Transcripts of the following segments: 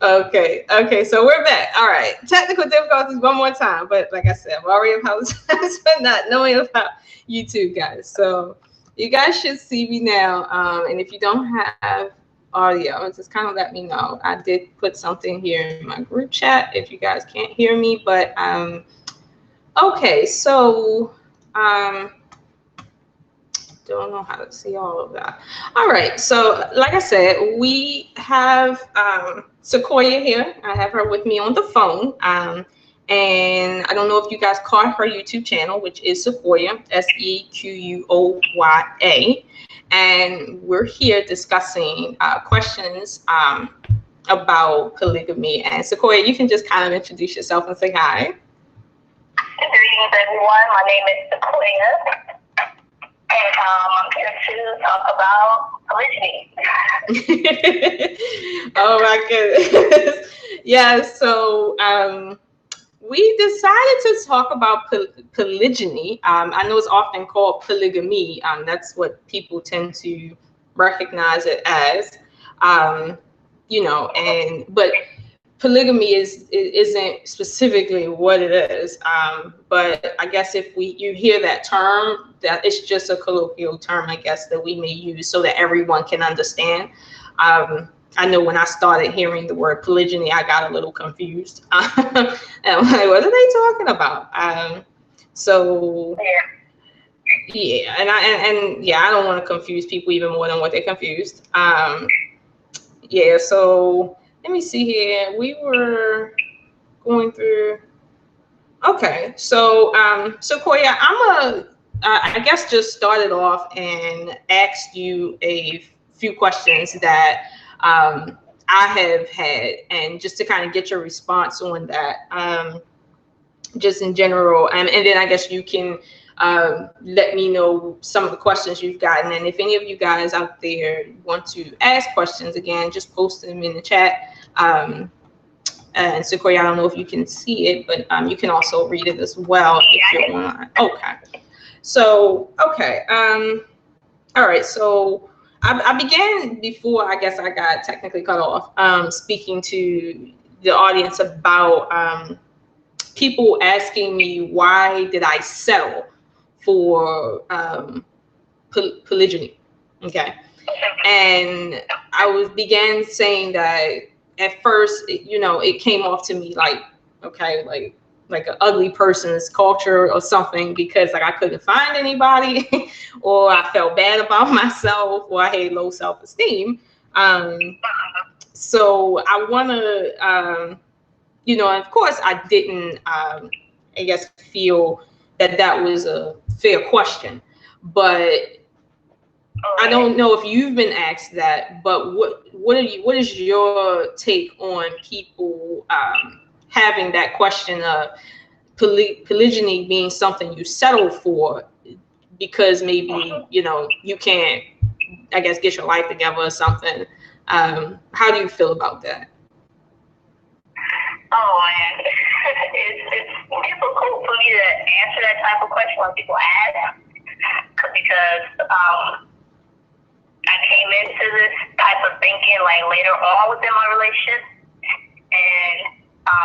Okay, so we're back. All right, technical difficulties one more time, but like I said, I'm already apologize for not knowing about YouTube, guys. So you guys should see me now, and if you don't have audio, just kind of let me know. I did put something here in my group chat if you guys can't hear me, but okay, so don't know how to see all of that. All right, so like I said, we have SequOYA here. I have her with me on the phone. And I don't know if you guys caught her YouTube channel, which is SequOYA, SequOYA. And we're here discussing questions about polygamy. And SequOYA, you can just kind of introduce yourself and say hi. Greetings, everyone. My name is SequOYA. And I'm here to talk about polygyny. Oh my goodness. Yeah, so we decided to talk about polygyny. I know it's often called polygamy. That's what people tend to recognize it as. But polygamy isn't specifically what it is, but I guess if you hear that term, that it's just a colloquial term, I guess, that we may use so that everyone can understand. I know when I started hearing the word polygyny, I got a little confused. And I'm like, what are they talking about? Yeah, and I don't want to confuse people even more than what they're confused. Yeah, so let me see here. We were going through. Okay, so Koya, I guess just started off and asked you a few questions that I have had, and just to kind of get your response on that, just in general, and then I guess you can let me know some of the questions you've gotten, and if any of you guys out there want to ask questions, again, just post them in the chat. And SequOYA, I don't know if you can see it, but you can also read it as well if you're online. Okay. So, okay. All right. So I began before, I guess I got technically cut off, speaking to the audience about people asking me, why did I settle for polygyny? Okay. And I began saying that at first, it came off to me like, okay, like an ugly person's culture or something, because like I couldn't find anybody or I felt bad about myself, or I had low self-esteem. So I want to, and of course I didn't, I guess, feel that was a fair question, but I don't know if you've been asked that, but what is your take on people having that question of polygyny being something you settle for because maybe you can't, I guess, get your life together or something? How do you feel about that? Oh man, it's difficult for me to answer that type of question when people ask, because I came into this type of thinking like later on within my relationship, and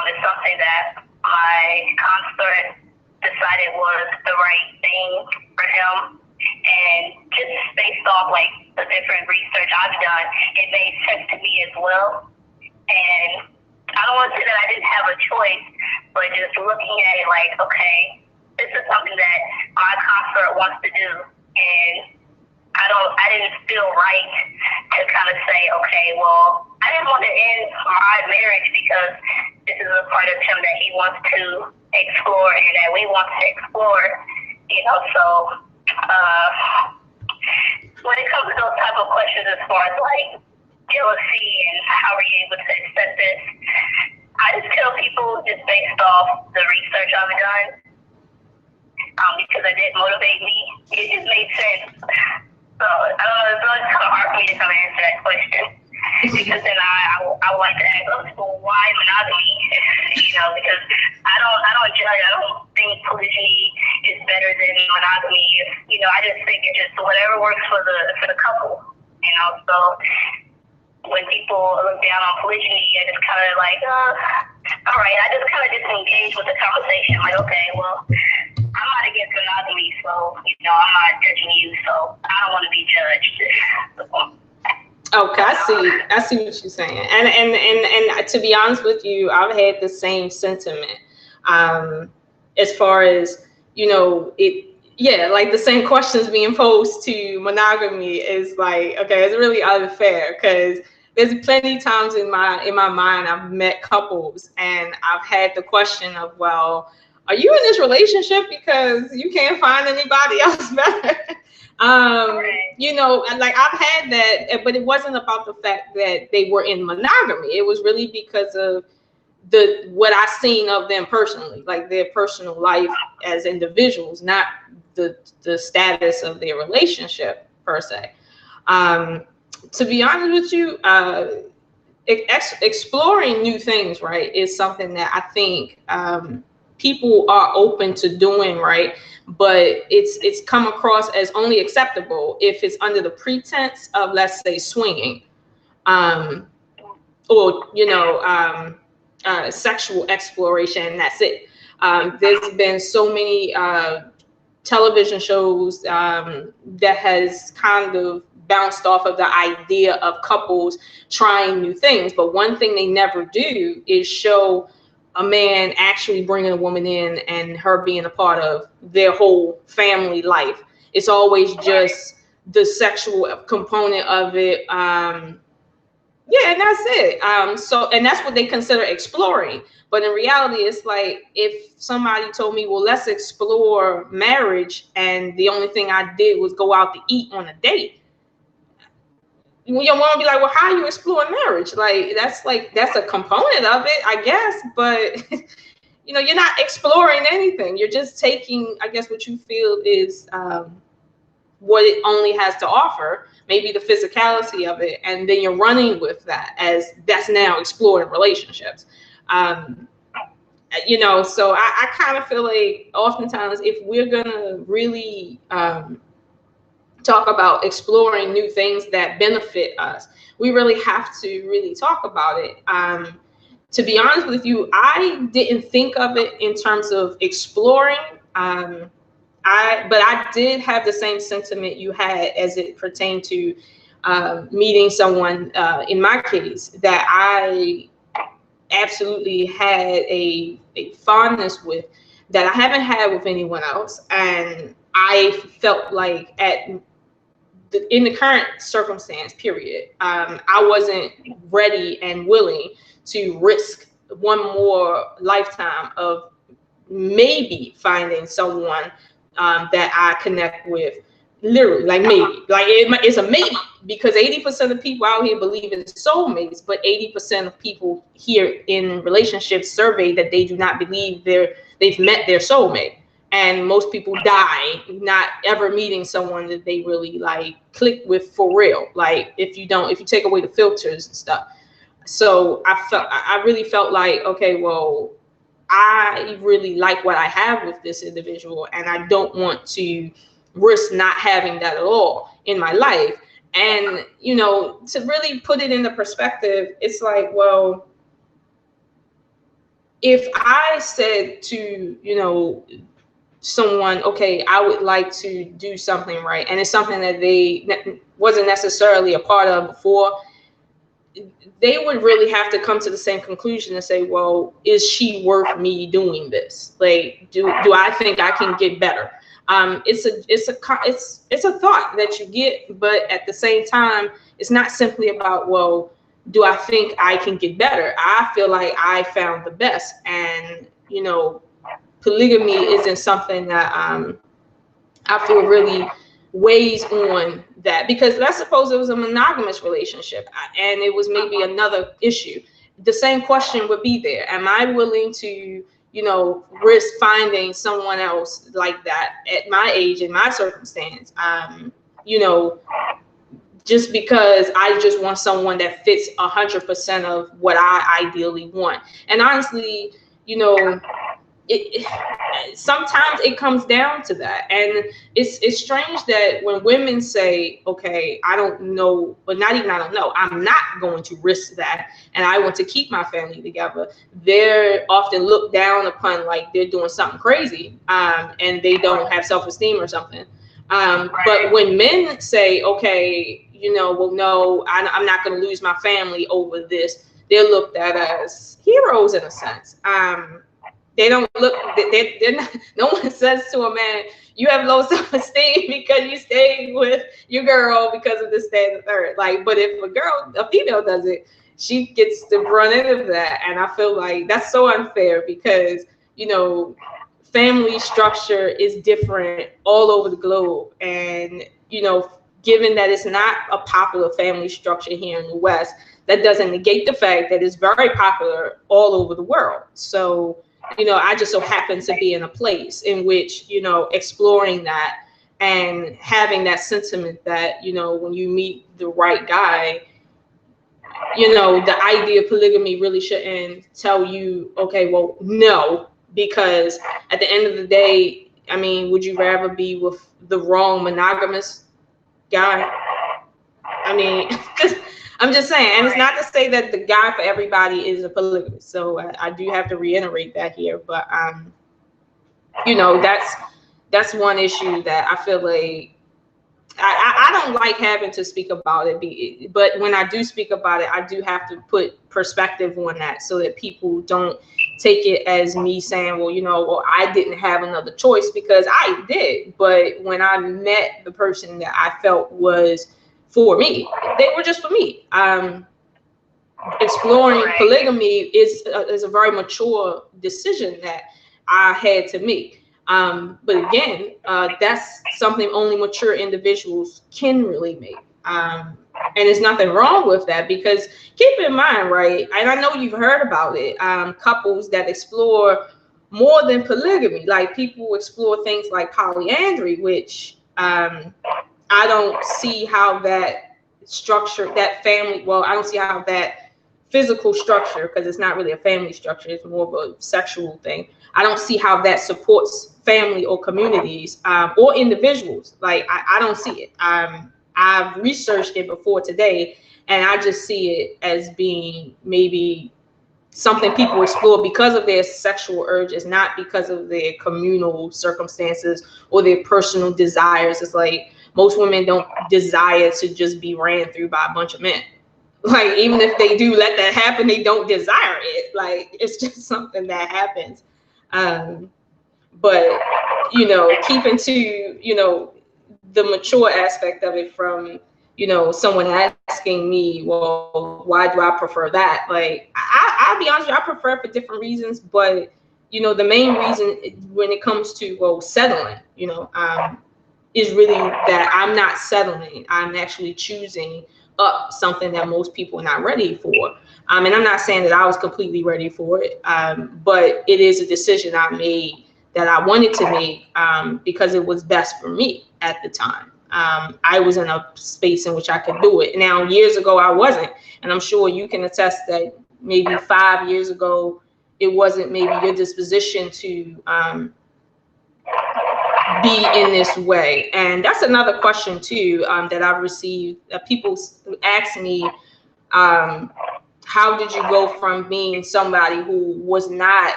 it's something that my consort decided was the right thing for him, and just based off like the different research I've done, it made sense to me as well. And I don't want to say that I didn't have a choice, but just looking at it like, okay, this is something that my consort wants to do, and I didn't feel right to kind of say, okay, well, I didn't want to end my marriage because this is a part of him that he wants to explore and that we want to explore, so when it comes to those type of questions as far as like jealousy and how are you able to accept this, I just tell people just based off the research I've done, because it did motivate me. It just made sense. So I don't know, it's really kind of hard for me to kind of answer that question, because then I would like to ask other people, why monogamy? Because I don't judge. I don't think polygyny is better than monogamy. I just think it's just whatever works for the couple. So when people look down on polygyny, I just kind of like, all right, I just kind of disengage with the conversation. Like, okay, well, I'm not against monogamy, so, you know, I'm not judging you, so I don't want to be judged. Okay, I see what you're saying. And to be honest with you, I've had the same sentiment. As far as, you know, like the same questions being posed to monogamy is like, okay, it's really unfair, because there's plenty of times in my mind I've met couples and I've had the question of, well, are you in this relationship because you can't find anybody else better? You know, like I've had that, but it wasn't about the fact that they were in monogamy. It was really because of what I seen of them personally, like their personal life as individuals, not the status of their relationship per se. To be honest with you, exploring new things, right, is something that I think people are open to doing, right? But it's come across as only acceptable if it's under the pretense of, let's say, swinging, or, you know, sexual exploration. That's it. There's been so many television shows that has kind of bounced off of the idea of couples trying new things, but one thing they never do is show a man actually bringing a woman in and her being a part of their whole family life. It's always just the sexual component of it. Yeah, and that's it. So, and that's what they consider exploring. But in reality, it's like if somebody told me, well, let's explore marriage, and the only thing I did was go out to eat on a date, you want to be like, well, how are you exploring marriage? Like, that's a component of it, I guess. But, you know, you're not exploring anything. You're just taking, I guess, what you feel is what it only has to offer, maybe the physicality of it, and then you're running with that as that's now exploring relationships. You know, so I kind of feel like oftentimes if we're gonna really talk about exploring new things that benefit us, we really have to really talk about it. To be honest with you, I didn't think of it in terms of exploring. But I did have the same sentiment you had as it pertained to meeting someone, in my case, that I absolutely had a fondness with that I haven't had with anyone else. And I felt like in the current circumstance, period, I wasn't ready and willing to risk one more lifetime of maybe finding someone that I connect with, literally, like maybe, like it's a maybe, because 80% of people out here believe in soulmates, but 80% of people here in relationships survey that they do not believe they've met their soulmate. And most people die not ever meeting someone that they really like click with for real. Like if you take away the filters and stuff. So I really felt like, okay, well, I really like what I have with this individual, and I don't want to risk not having that at all in my life. And, you know, to really put it into perspective, it's like, well, if I said to, you know, someone, okay, I would like to do something, right, and it's something that they wasn't necessarily a part of before, they would really have to come to the same conclusion and say, well, is she worth me doing this? Like, do I think I can get better? It's a thought that you get, but at the same time, it's not simply about, well, do I think I can get better? I feel like I found the best. And, you know, polygamy isn't something that I feel really weighs on that, because let's suppose it was a monogamous relationship and it was maybe another issue. The same question would be there. Am I willing to, you know, risk finding someone else like that at my age, in my circumstance? You know, just because I just want someone that fits 100% of what I ideally want. And honestly, you know, sometimes it comes down to that. And it's strange that when women say, okay, I don't know, but not even I don't know, I'm not going to risk that, and I want to keep my family together, they're often looked down upon like they're doing something crazy, and they don't have self-esteem or something. But when men say, okay, well, no, I'm not going to lose my family over this, they're looked at as heroes in a sense. They don't look, they're not, no one says to a man, you have low self-esteem because you stayed with your girl because of this, that, and the third. Like, but if a female does it, she gets the brunt end of that. And I feel like that's so unfair because, family structure is different all over the globe. And, given that it's not a popular family structure here in the West, that doesn't negate the fact that it's very popular all over the world. So, I just so happen to be in a place in which, exploring that and having that sentiment that, when you meet the right guy, the idea of polygamy really shouldn't tell you, okay, well, no, because at the end of the day, I mean, would you rather be with the wrong monogamous guy? I mean, I'm just saying, and it's not to say that the guy for everybody is a polygamist. So I do have to reiterate that here, but that's one issue that I feel like I don't like having to speak about it. But when I do speak about it, I do have to put perspective on that so that people don't take it as me saying, well, I didn't have another choice, because I did. But when I met the person that I felt was for me, they were just for me. Exploring polygamy is a very mature decision that I had to make. But again, that's something only mature individuals can really make. And there's nothing wrong with that, because keep in mind, right, and I know you've heard about it, couples that explore more than polygamy, like people explore things like polyandry, which I don't see how that structure, that family, well, I don't see how that physical structure, because it's not really a family structure, it's more of a sexual thing. I don't see how that supports family or communities or individuals. Like, I don't see it. I've researched it before today, and I just see it as being maybe something people explore because of their sexual urges, not because of their communal circumstances or their personal desires. It's like most women don't desire to just be ran through by a bunch of men. Like, even if they do let that happen, they don't desire it. Like, it's just something that happens. But, keeping to, the mature aspect of it from, someone asking me, well, why do I prefer that? Like, I'll be honest with you, I prefer it for different reasons. But, the main reason when it comes to, settling, is really that I'm not settling. I'm actually choosing up something that most people are not ready for. And I'm not saying that I was completely ready for it, but it is a decision I made that I wanted to make because it was best for me at the time. I was in a space in which I could do it. Now, years ago, I wasn't. And I'm sure you can attest that maybe 5 years ago, it wasn't maybe your disposition to be in this way. And that's another question too that I've received. People ask me, how did you go from being somebody who was not,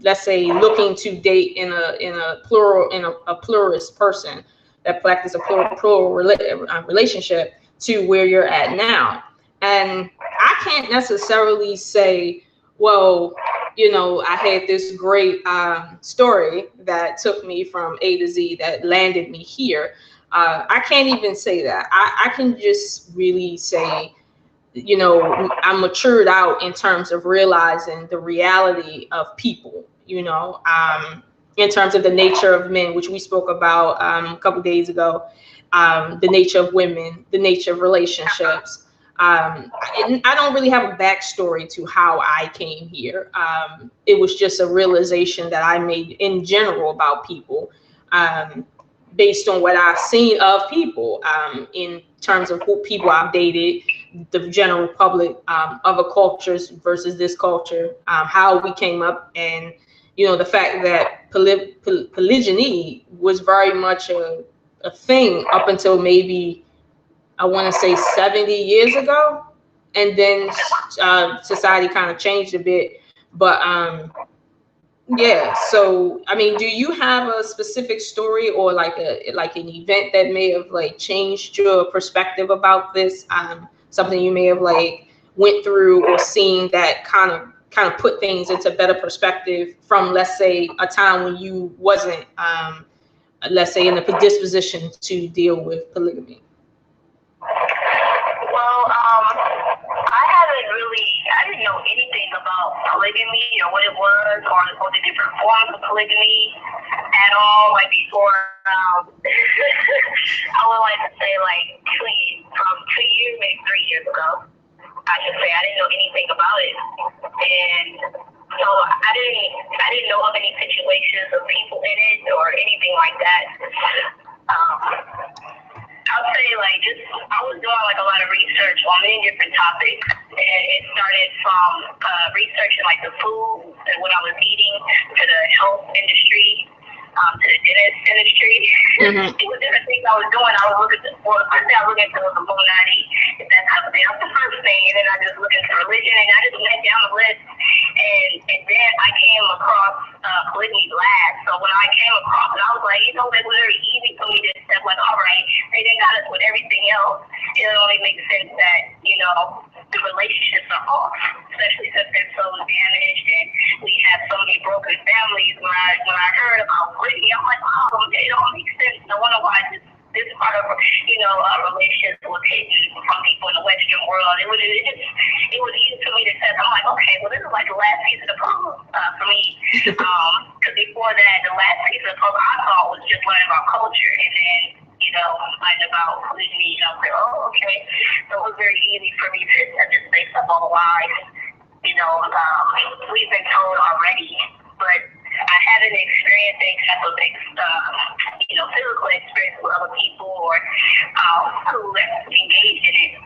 let's say, looking to date in a pluralist person that practice a plural relationship to where you're at now? And I can't necessarily say, well, I had this great story that took me from A to Z that landed me here. I can't even say that. I can just really say, I'm matured out in terms of realizing the reality of people, in terms of the nature of men, which we spoke about a couple days ago, the nature of women, the nature of relationships. I don't really have a backstory to how I came here. It was just a realization that I made in general about people, based on what I've seen of people, in terms of who people I've dated, the general public, other cultures versus this culture, how we came up, and the fact that polygyny was very much a thing up until maybe, I want to say, 70 years ago, and then society kind of changed a bit. But yeah, so I mean, do you have a specific story or like an event that may have like changed your perspective about this? Something you may have like went through or seen that kind of put things into better perspective from, let's say, a time when you wasn't, let's say, in a predisposition to deal with polygamy? Well, I didn't know anything about polygamy or what it was, or the different forms of polygamy at all. Like before, I would like to say like from 2 years, maybe 3 years ago, I should say. I didn't know anything about it, and so I didn't know of any situations of people in it or anything like that. I'll say I was doing like a lot of research on many different topics, and it started from researching like the food and what I was eating, to the health industry, to the dentist industry. Mm-hmm. It was different things I was doing. I was looking the first thing I was looking into was Illuminati, that type of thing. That was the first thing, and then I just looked into religion, and I just went down the list, and then I came across polygamy lab. So when I came across it, I was like, it was very easy for me to accept, like, all right, they didn't got us with everything else. It only makes sense that, the relationships are off, especially since they're so damaged, and we have so many broken families. When I heard about polygamy, I'm like, oh, it all makes sense. No wonder why this part of relationships was hidden from people in the Western world. It was easy for me to accept. I'm like, okay, well, this is like the last piece of the puzzle for me. Because before that, the last piece of the puzzle I thought was just learning about culture, and then learning about polygamy. I was like, oh, okay. So it was very easy for me to just based up on lies. We've been told already, but I haven't experienced any type of physical experience with other people or who engaged in it.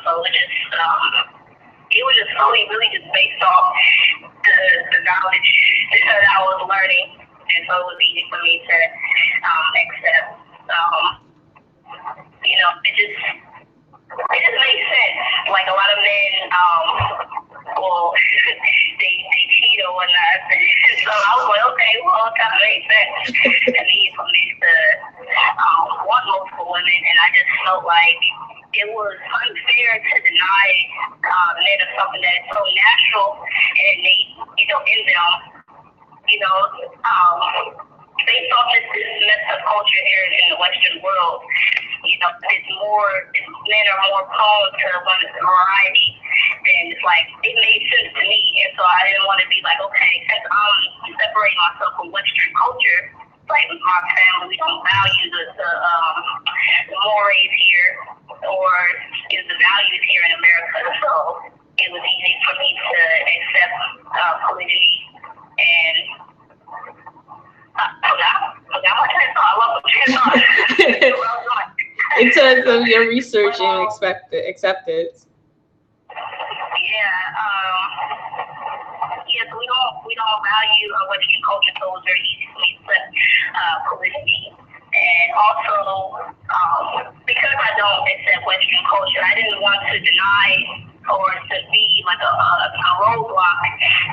So it was just only really just based off the knowledge that I was learning, and so it was easy for me to accept. It just makes sense. Like a lot of men, they cheat or whatnot. So I was like, okay, well, it kind of makes sense to me for men to want multiple women, and I just felt like it was unfair to deny men of something that is so natural and innate, in them. Based off this messed up culture here in the Western world, men are more prone to variety, then it's like, it made sense to me, and so I didn't want to be like, okay, since I'm separating myself from Western culture, like with my family, we don't value the mores here, or the values here in America, so it was easy for me to accept polygamy, and I forgot my train of thought. I love my train of thought. In terms of your research and acceptance. So we don't value Western culture, so it was very easy for me to accept polygamy. And also, because I don't accept Western culture, I didn't want to deny or to be like a roadblock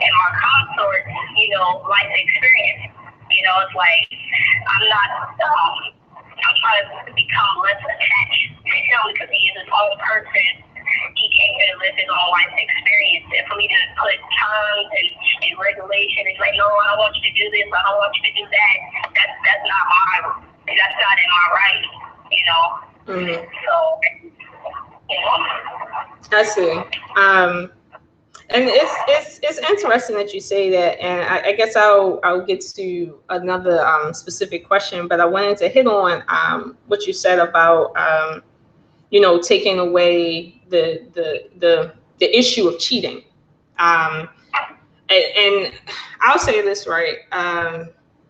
in my consort's, life experience. It's like I'm trying to become less attached to him because he is his own person. He came here to live his own life experience. And for me to put terms and regulation, it's like, no, I don't want you to do this, I don't want you to do that. That's not in my right, Mm-hmm. So, I see. And it's interesting that you say that, and I guess I'll get to another specific question, but I wanted to hit on what you said about taking away the issue of cheating, and I'll say this, right.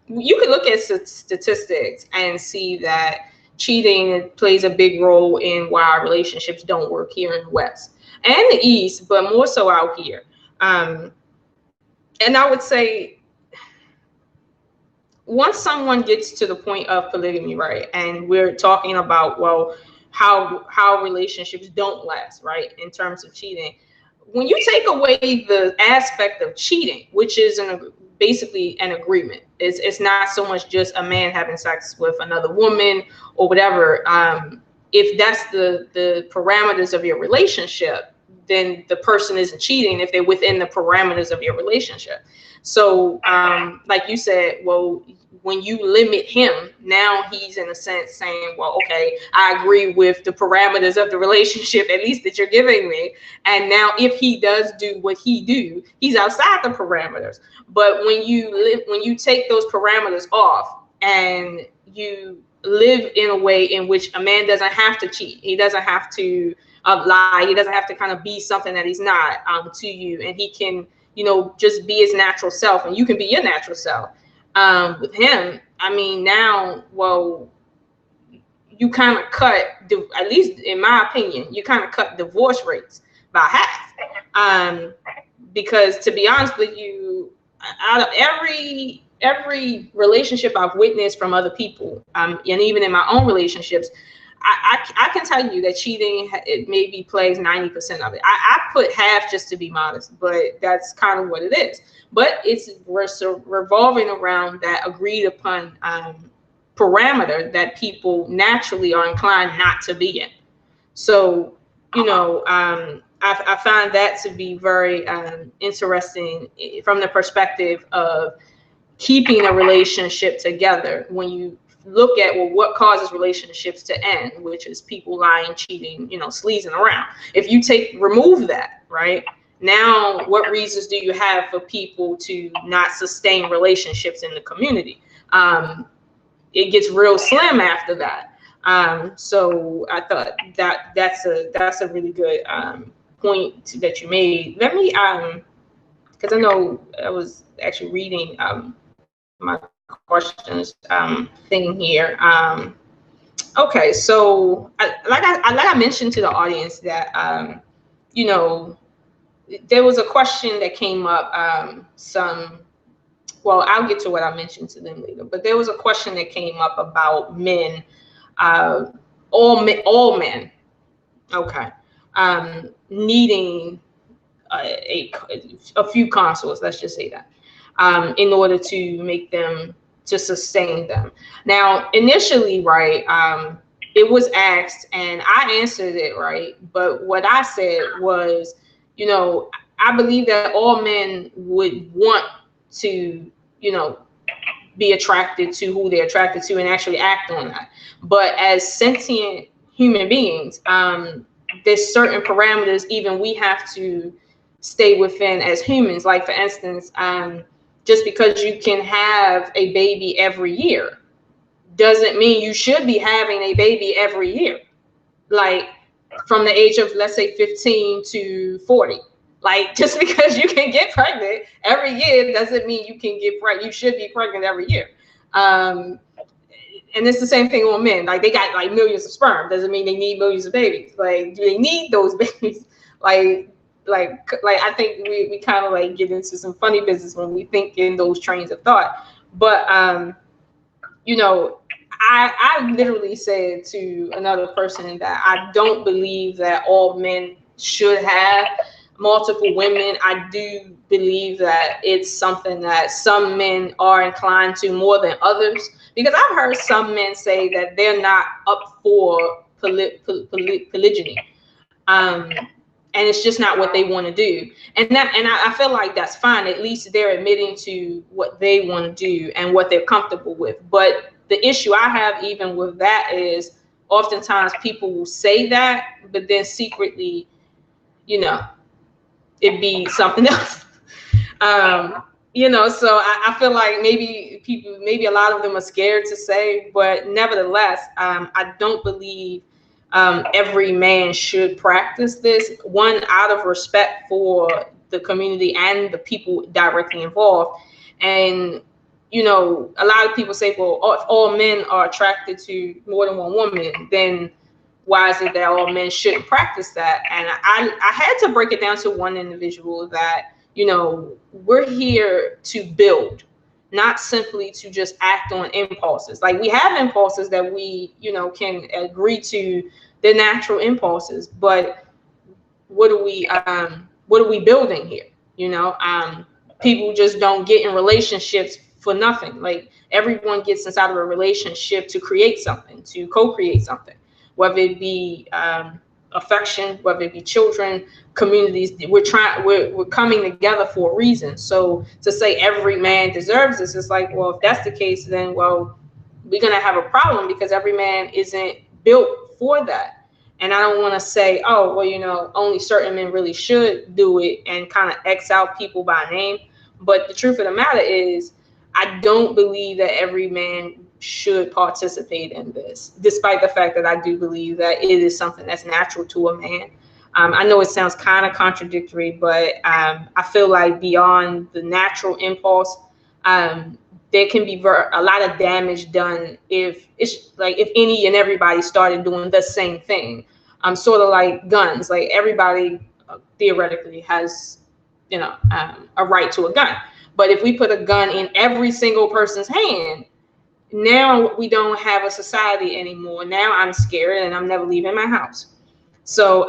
You can look at statistics and see that cheating plays a big role in why relationships don't work here in the West and the East, but more so out here. And I would say once someone gets to the point of polygamy, right, and we're talking about, well, how relationships don't last, right, in terms of cheating, when you take away the aspect of cheating, which is basically an agreement, it's not so much just a man having sex with another woman or whatever. If that's the parameters of your relationship, then the person isn't cheating if they're within the parameters of your relationship. So like you said, well, when you limit him, now he's in a sense saying, well, okay, I agree with the parameters of the relationship, at least that you're giving me. And now if he does do what he do, he's outside the parameters. But when you take those parameters off and you live in a way in which a man doesn't have to cheat, he doesn't have to lie, he doesn't have to kind of be something that he's not to you, and he can, you know, just be his natural self, and you can be your natural self. With him, I mean, now, well, you kind of cut, at least in my opinion, you kind of cut divorce rates by half. Because to be honest with you, out of every relationship I've witnessed from other people, and even in my own relationships, I can tell you that cheating, it maybe plays 90% of it. I put half just to be modest, but that's kind of what it is. But it's revolving around that agreed upon parameter that people naturally are inclined not to be in. So, you know, I find that to be very interesting from the perspective of keeping a relationship together. When you look at, well, what causes relationships to end, which is people lying, cheating, you know, sleazing around. If you remove that, right, now what reasons do you have for people to not sustain relationships in the community? It gets real slim after that. So I thought that's a really good point that you made. Let me because I know I was actually reading my questions thing here. Okay, so like I mentioned to the audience that you know, there was a question that came up. Well, I'll get to what I mentioned to them later. But there was a question that came up about men, all men, okay, needing a few consorts. Let's just say that. In order to make them, to sustain them. Now, initially, right, it was asked and I answered it, right? But what I said was, you know, I believe that all men would want to, you know, be attracted to who they're attracted to and actually act on that. But as sentient human beings, there's certain parameters even we have to stay within as humans. Like, for instance, just because you can have a baby every year doesn't mean you should be having a baby every year. Like, from the age of, let's say, 15 to 40. Like, just because you can get pregnant every year doesn't mean you can get pregnant. You should be pregnant every year. And it's the same thing on men. Like, they got like millions of sperm. Doesn't mean they need millions of babies. Like, do they need those babies? Like I think we kind of like get into some funny business when we think in those trains of thought. But you know, I literally said to another person that I don't believe that all men should have multiple women. I do believe that it's something that some men are inclined to more than others, because I've heard some men say that they're not up for polygyny. And it's just not what they want to do. And I feel like that's fine. At least they're admitting to what they want to do and what they're comfortable with. But the issue I have even with that is oftentimes people will say that, but then secretly, you know, it'd be something else. You know, so I feel like maybe a lot of them are scared to say, but nevertheless, I don't believe every man should practice this. One, out of respect for the community and the people directly involved. And, you know, a lot of people say, well, if all men are attracted to more than one woman, then why is it that all men shouldn't practice that? And I had to break it down to one individual that, you know, we're here to build, not simply to just act on impulses. Like, we have impulses that we, you know, can agree to, the natural impulses, but what are we building here? You know, people just don't get in relationships for nothing. Like, everyone gets inside of a relationship to create something, to co-create something, whether it be affection, whether it be children, communities. We're coming together for a reason. So to say every man deserves this, it's like, well, if that's the case, then, well, we're gonna have a problem, because every man isn't built for that. And I don't want to say, oh, well, you know, only certain men really should do it, and kind of X out people by name. But the truth of the matter is, I don't believe that every man should participate in this, despite the fact that I do believe that it is something that's natural to a man. I know it sounds kind of contradictory, but I feel like beyond the natural impulse, there can be a lot of damage done if it's like, if any and everybody started doing the same thing. Sort of like guns. Like, everybody theoretically has, you know, a right to a gun. But if we put a gun in every single person's hand, now we don't have a society anymore. Now I'm scared and I'm never leaving my house. So,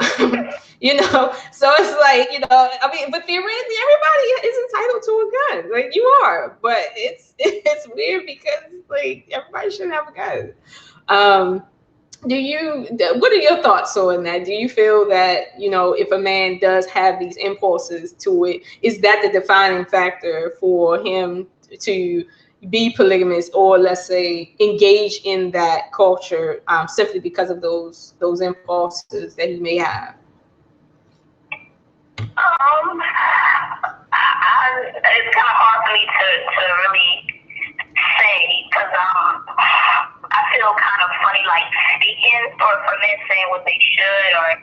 you know, so it's like, you know, I mean, but theoretically, everybody is entitled to a gun. Like, you are, but it's weird because, like, everybody should have a gun. What are your thoughts on that? Do you feel that, you know, if a man does have these impulses to it, is that the defining factor for him to be polygamous, or, let's say, engage in that culture, simply because of those impulses that he may have? It's kind of hard for me to really say, because I feel kind of funny, like, speaking for men saying what they should or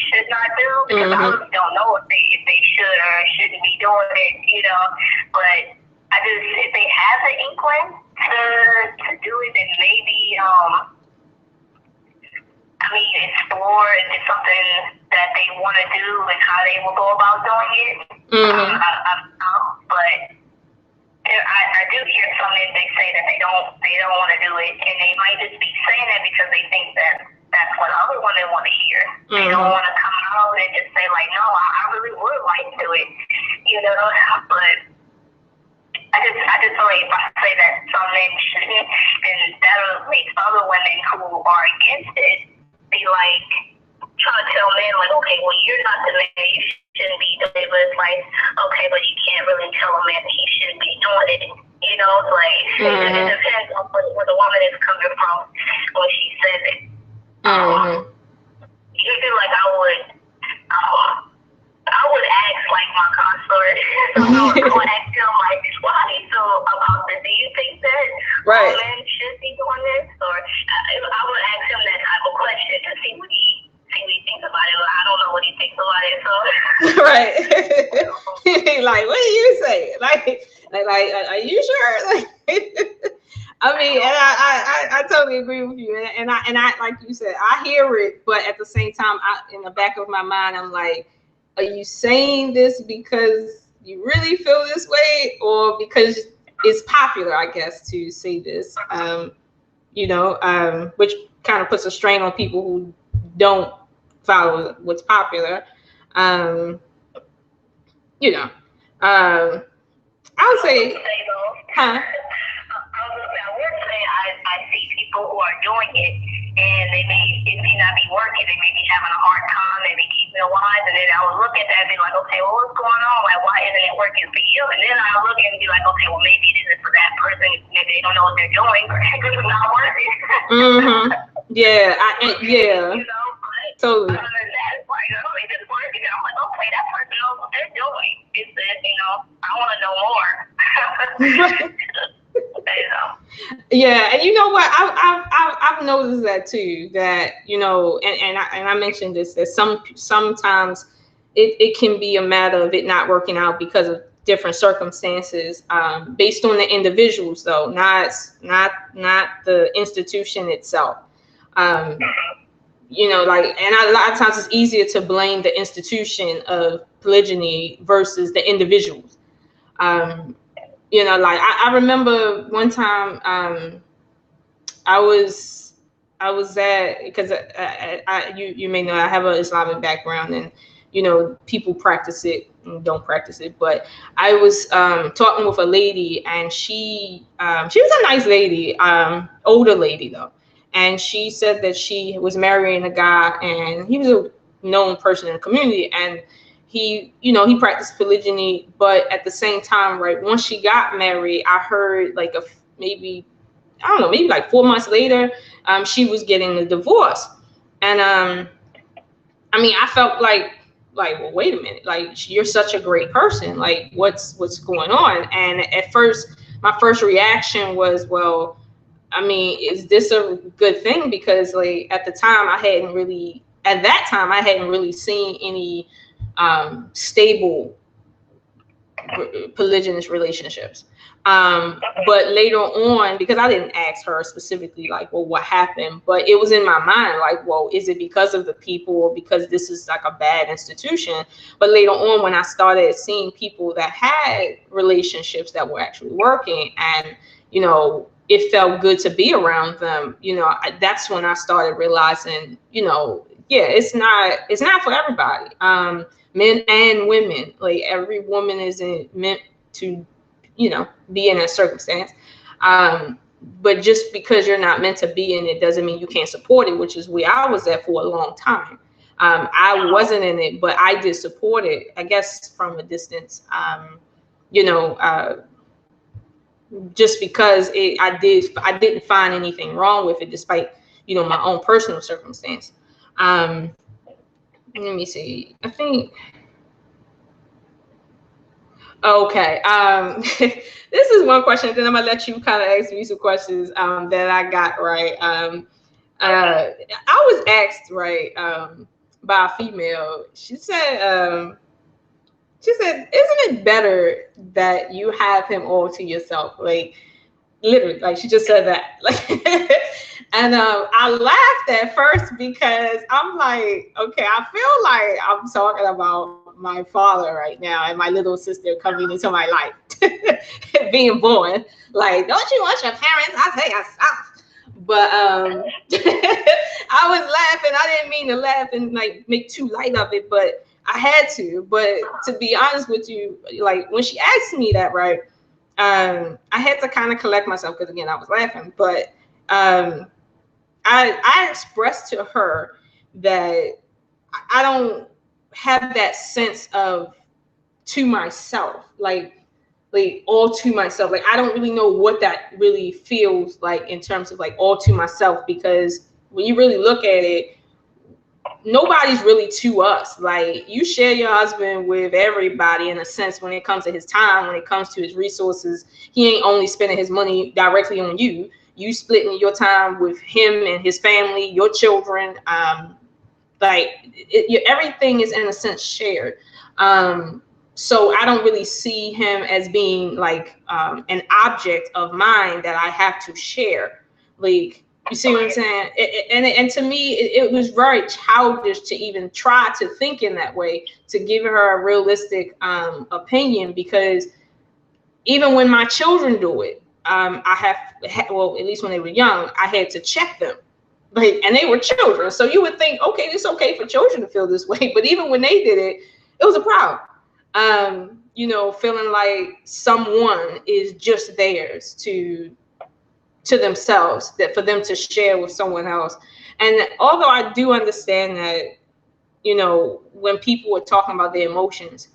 should not do, because I really don't know if they should or shouldn't be doing it, you know. But I just, if they have the inkling to do it, then maybe I mean, explore if it's something that they want to do and how they will go about doing it. But I do hear some men, they say that they don't want to do it, and they might just be saying that because they think that that's what other women want to hear. They don't want to come out and just say, like, no, I really would like to do it, you know. But I just feel like if I say that some men shouldn't, then that'll make other women who are against it be like, trying to tell men, like, okay, well, you're not the man, you shouldn't be doing it. But it's like, okay, but you can't really tell a man that he shouldn't be doing it. You know, it's like, it depends on where the woman is coming from when she says it. You feel like I would ask, like, my consort, I would ask him, like, well, how do you feel about this? Do you think that all men should be doing this? Or I would ask him that type of question to see what he thinks about it. But I don't know what he thinks about it, so. Right. Like, what do you say? Like, are you sure? Like, I mean, and I totally agree with you. And I, like you said, I hear it, but at the same time, in the back of my mind, I'm like, are you saying this because you really feel this way, or because it's popular, I guess, to say this? You know, which kind of puts a strain on people who don't follow what's popular. You know, I would say, huh? I see people who are doing it, and it may not be working. They may be having a hard time. They may keep their lives, and then I would look at that and be like, okay, well, what's going on? Like, why isn't it working for you? And then I'll look and be like, okay, well, maybe it isn't for that person. Maybe they don't know what they're doing, or it's not working. Yeah, You know, but totally. other than that, it's like, oh, it is working. I'm like, okay, that person knows what they're doing. It's that, you know, I want to know more. You know. Yeah, and you know what? I've noticed that too. That, you know, and I mentioned this, that sometimes it can be a matter of it not working out because of different circumstances, based on the individuals, though, not the institution itself. You know, like, and a lot of times it's easier to blame the institution of polygyny versus the individuals. You know, like I remember one time, I was at, because you may know I have an Islamic background, and you know, people practice it and don't practice it, but I was talking with a lady, and she was a nice lady, older lady though, and she said that she was marrying a guy, and he was a known person in the community, and he, you know, he practiced polygyny, but at the same time, right, once she got married, I heard like maybe, I don't know, maybe like 4 months later, she was getting a divorce. And I mean, I felt like, well, wait a minute, like, you're such a great person. Like, what's going on? And at first, my first reaction was, well, I mean, is this a good thing? Because like at that time, I hadn't really seen any stable polygynous relationships. But later on, because I didn't ask her specifically, like, well, what happened? But it was in my mind, like, well, is it because of the people, or because this is like a bad institution? But later on, when I started seeing people that had relationships that were actually working, and, you know, it felt good to be around them, you know, that's when I started realizing, you know, yeah, it's not for everybody. Men and women, like, every woman isn't meant to, you know, be in a circumstance. But just because you're not meant to be in it doesn't mean you can't support it, which is where I was at for a long time. I wasn't in it, but I did support it, I guess, from a distance. You know, just because I didn't find anything wrong with it, despite, you know, my own personal circumstance. Let me see. I think. Okay. This is one question. Then I'm gonna let you kind of ask me some questions that I got right. I was asked, right, by a female. She said, isn't it better that you have him all to yourself? Like, literally, like, she just said that. Like, and I laughed at first, because I'm like, okay, I feel like I'm talking about my father right now, and my little sister coming into my life, being born. Like, don't you want your parents? I say yourself. But I was laughing. I didn't mean to laugh and like make too light of it, but I had to. But to be honest with you, like, when she asked me that, right, I had to kind of collect myself, because again, I was laughing. But I expressed to her that I don't have that sense of to myself, like all to myself. Like, I don't really know what that really feels like in terms of like all to myself, because when you really look at it, nobody's really to us. Like, you share your husband with everybody in a sense when it comes to his time, when it comes to his resources. He ain't only spending his money directly on you. You splitting your time with him and his family, your children. Everything is in a sense shared. So I don't really see him as being like an object of mine that I have to share. Like, you see what I'm saying? And to me, it was very childish to even try to think in that way, to give her a realistic opinion, because even when my children do it, well, at least when they were young, I had to check them. Like, and they were children. So you would think, okay, it's okay for children to feel this way. But even when they did it, it was a problem. You know, feeling like someone is just theirs to themselves, that for them to share with someone else. And although I do understand that, you know, when people are talking about their emotions,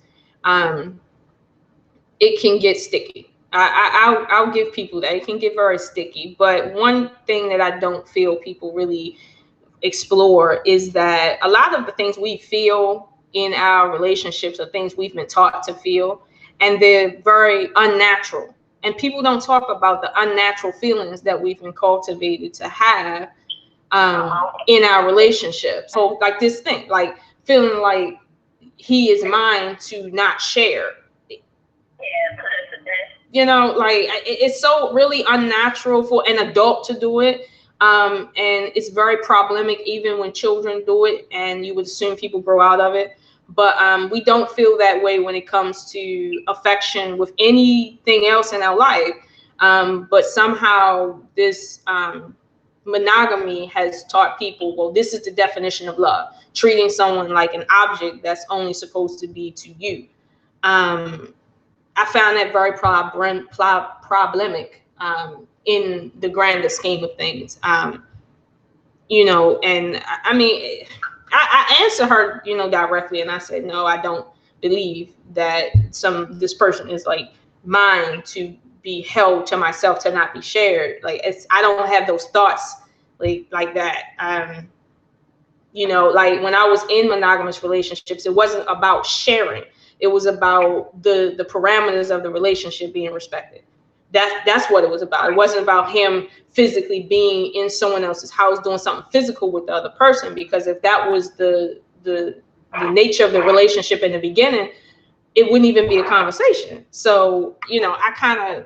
it can get sticky. I'll give people that. It can get very sticky. But one thing that I don't feel people really explore is that a lot of the things we feel in our relationships are things we've been taught to feel, and they're very unnatural. And people don't talk about the unnatural feelings that we've been cultivated to have in our relationships. So like this thing, like feeling like he is mine to not share. You know, like it's so really unnatural for an adult to do it. And it's very problematic even when children do it, and you would assume people grow out of it. But we don't feel that way when it comes to affection with anything else in our life. But somehow this monogamy has taught people, well, this is the definition of love, treating someone like an object that's only supposed to be to you. I found that very problematic in the grander scheme of things. You know, and I mean, I answered her, you know, directly, and I said, no, I don't believe that this person is like mine to be held to myself, to not be shared. Like, I don't have those thoughts like that. You know, like when I was in monogamous relationships, it wasn't about sharing. It was about the parameters of the relationship being respected. That's what it was about. It wasn't about him physically being in someone else's house doing something physical with the other person, because if that was the nature of the relationship in the beginning, it wouldn't even be a conversation. So, you know, I kind of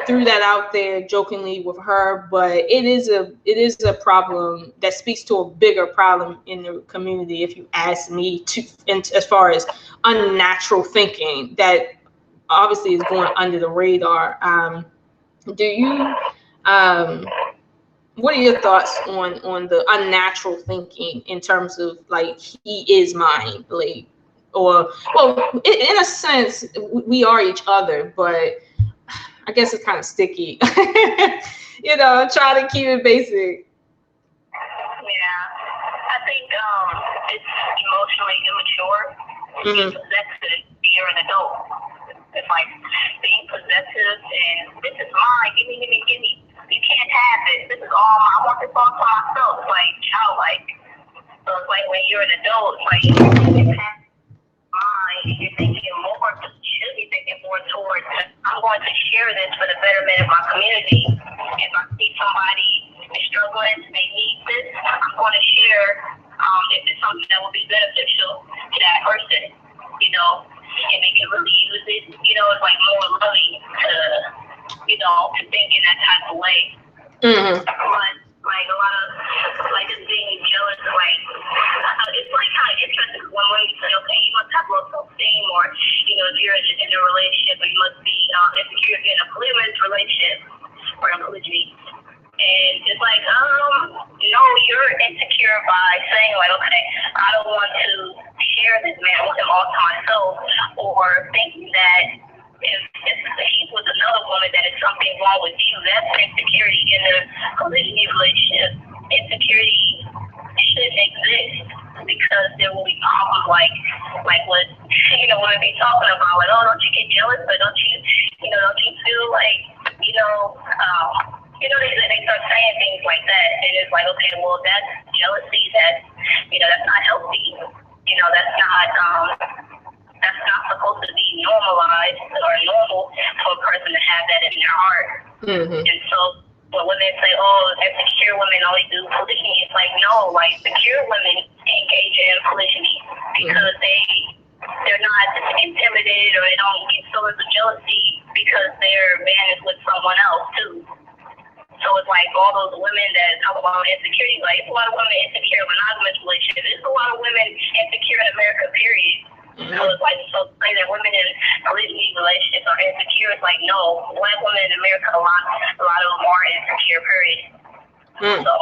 threw that out there jokingly with her, but it is a problem that speaks to a bigger problem in the community, if you ask me, as far as unnatural thinking that obviously is going under the radar. Do you what are your thoughts on the unnatural thinking in terms of like, he is mine, like, or, well, in a sense we are each other, but I guess it's kind of sticky. You know, try to keep it basic. Yeah, I think it's emotionally immature. Possessive, you're an adult. It's like being possessive and this is mine, give me. You can't have it. This is all I want this all to myself. It's like childlike. So it's like when you're an adult, it's like you have mine, you're thinking more, should be thinking more towards, I'm going to share this for the betterment of my community. If I see somebody is struggling, they need this, I'm going to share if it's something that will be beneficial to that person, you know, and they can really use it, you know, it's like more loving to, you know, to think in that type of way. But like a lot of like just being jealous, like it's like kind of interesting when you say, okay, you must have low self-esteem, or you know, if you're in a relationship, or you must be insecure in a polygamous relationship or a polygyny. And it's like, no, you're insecure by saying like, okay, I don't want to share this man, I want him all to myself, or thinking that if he's with another woman, that is something wrong with you. That's insecurity in a polygyny relationship. Insecurity shouldn't exist, because there will be problems like what, you know, what we be talking about, like, oh, don't you get jealous, but don't you feel like, you know, they start saying things like that, and it's like, okay, well, that's jealousy, that's, you know, that's not healthy, you know, that's not supposed to be normalized or normal for a person to have that in their heart. And so when women say, oh, insecure women only do polygyny, it's like, no, like secure women engage in polygyny because they're not intimidated, or they don't get feelings of jealousy because their man is with someone else too. So it's like all those women that talk about insecurity, like it's a lot of women insecure in monogamous relationships. There's a lot of women insecure in America, period. So it's like, so say that women in polygyny relationships are insecure. It's like, no, black women in America, a lot of them are insecure, period. So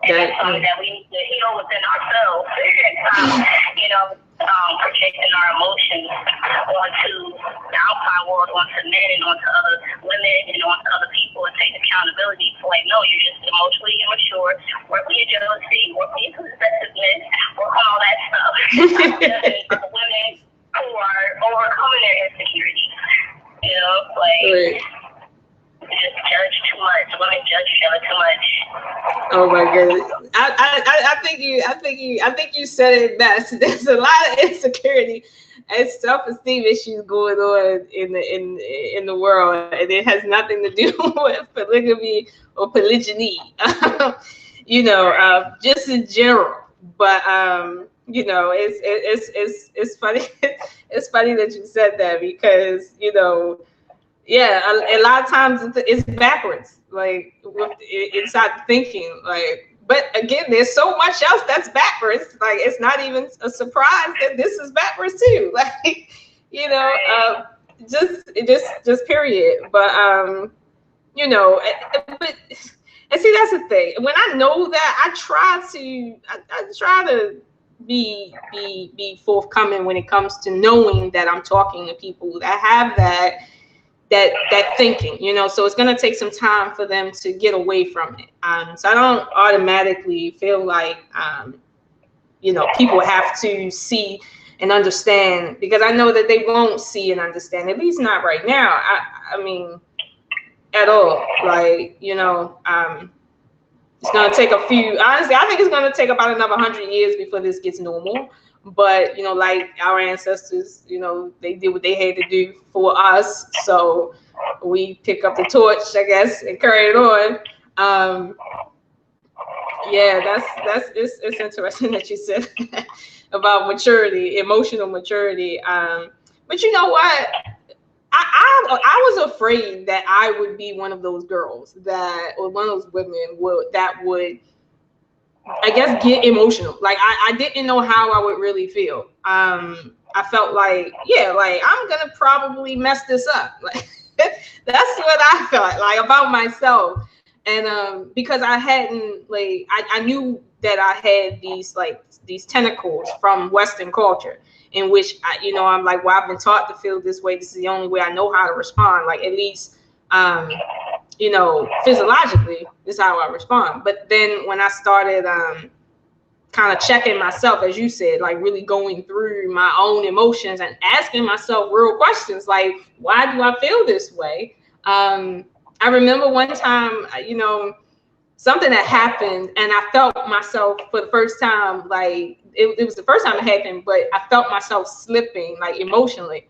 and that's something that we need to heal within ourselves. You know, projecting our emotions onto the outside world, onto men and onto other women and onto other people, and take accountability for like, no, you're just emotionally immature. Work on your jealousy, work on your possessiveness, work on all that stuff. For women who are overcoming their insecurities, you know, like. Just judge too much. Women judge each other too much. Oh my goodness! I think you said it best. There's a lot of insecurity and self-esteem issues going on in the world, and it has nothing to do with polygamy or polygyny. You know, just in general. But you know, it's funny. It's funny that you said that because, you know, yeah, a lot of times it's backwards, like inside thinking, like. But again, there's so much else that's backwards. Like it's not even a surprise that this is backwards too. Like, you know, just period. But you know, but and see that's the thing. When I know that, I try to be forthcoming when it comes to knowing that I'm talking to people that have that thinking, you know. So it's gonna take some time for them to get away from it. So I don't automatically feel like you know, people have to see and understand, because I know that they won't see and understand, at least not right now. I mean, at all. Like, you know, it's gonna take a few. Honestly, I think it's gonna take about another 100 years before this gets normal. But you know, like our ancestors, you know, they did what they had to do for us, so we pick up the torch, I guess, and carry it on. Yeah, that's it's interesting that you said about maturity, emotional maturity. But you know what? I was afraid that I would be one of those girls that, or one of those women that would, I guess, get emotional. Like I didn't know how I would really feel. I felt like, yeah, like I'm gonna probably mess this up. Like that's what I felt like about myself. And because I hadn't, like, I knew that I had these tentacles from Western culture, in which you know, I'm like, well, I've been taught to feel this way. This is the only way I know how to respond. Like at least you know, physiologically, this is how I respond. But then when I started kind of checking myself, as you said, like really going through my own emotions and asking myself real questions, like, why do I feel this way? I remember one time, you know, something that happened, and I felt myself for the first time, like it was the first time it happened, but I felt myself slipping, like emotionally.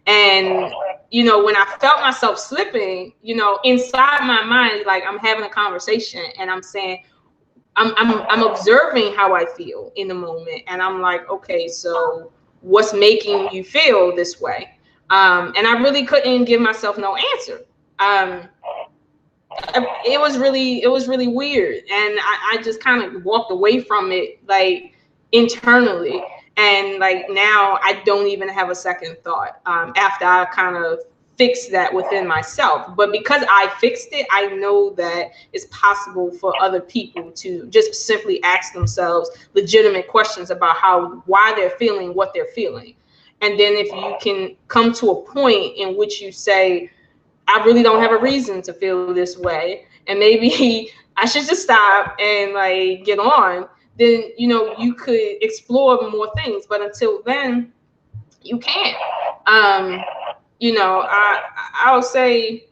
And you know, when I felt myself slipping, you know, inside my mind, like I'm having a conversation and I'm saying, I'm observing how I feel in the moment, and I'm like, okay, so what's making you feel this way? And I really couldn't give myself no answer. It was really weird, and I just kind of walked away from it, like internally. And like now I don't even have a second thought after I kind of fixed that within myself. But because I fixed it, I know that it's possible for other people to just simply ask themselves legitimate questions about why they're feeling what they're feeling. And then if you can come to a point in which you say, I really don't have a reason to feel this way, and maybe I should just stop and like get on, then you know, you could explore more things. But until then, you can't. You know, I'll say,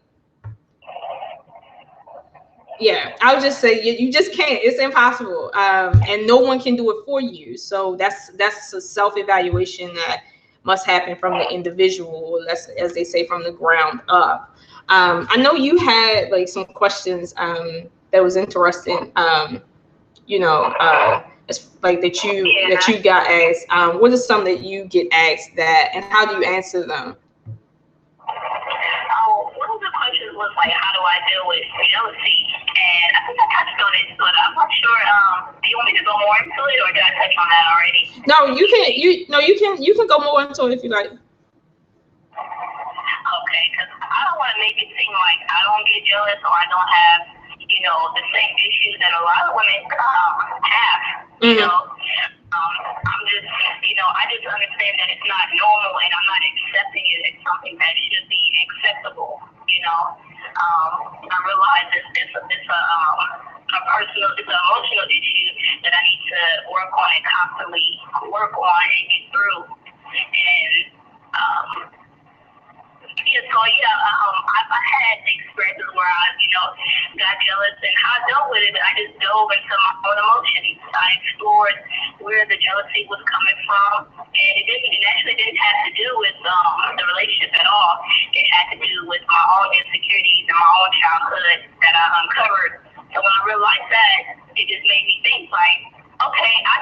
yeah, I'll just say you just can't. It's impossible, and no one can do it for you. So that's a self-evaluation that must happen from the individual, as they say, from the ground up. I know you had like some questions that was interesting. You know, like that you got asked. What are some that you get asked that, and how do you answer them? One of the questions was like, how do I deal with jealousy? And I think I touched on it, but I'm not sure. Do you want me to go more into it, or did I touch on that already? No, you can go more into it if you like. Okay, because I don't want to make it seem like I don't get jealous or I don't have, you know, the same issues that a lot of women have. You know, I'm just, you know, I just understand that it's not normal, and I'm not accepting it as something that should be acceptable. You know, I realize it's a personal, it's an emotional issue that I need to work on and constantly work on and get through. And yeah, so yeah, I've had experiences where I, you know, got jealous, and how I dealt with it, I just dove into my own emotions. I explored where the jealousy was coming from, and it actually didn't have to do with the relationship at all. It had to do with my own insecurities and my own childhood that I uncovered. And when I realized that, it just made me think, like, okay, I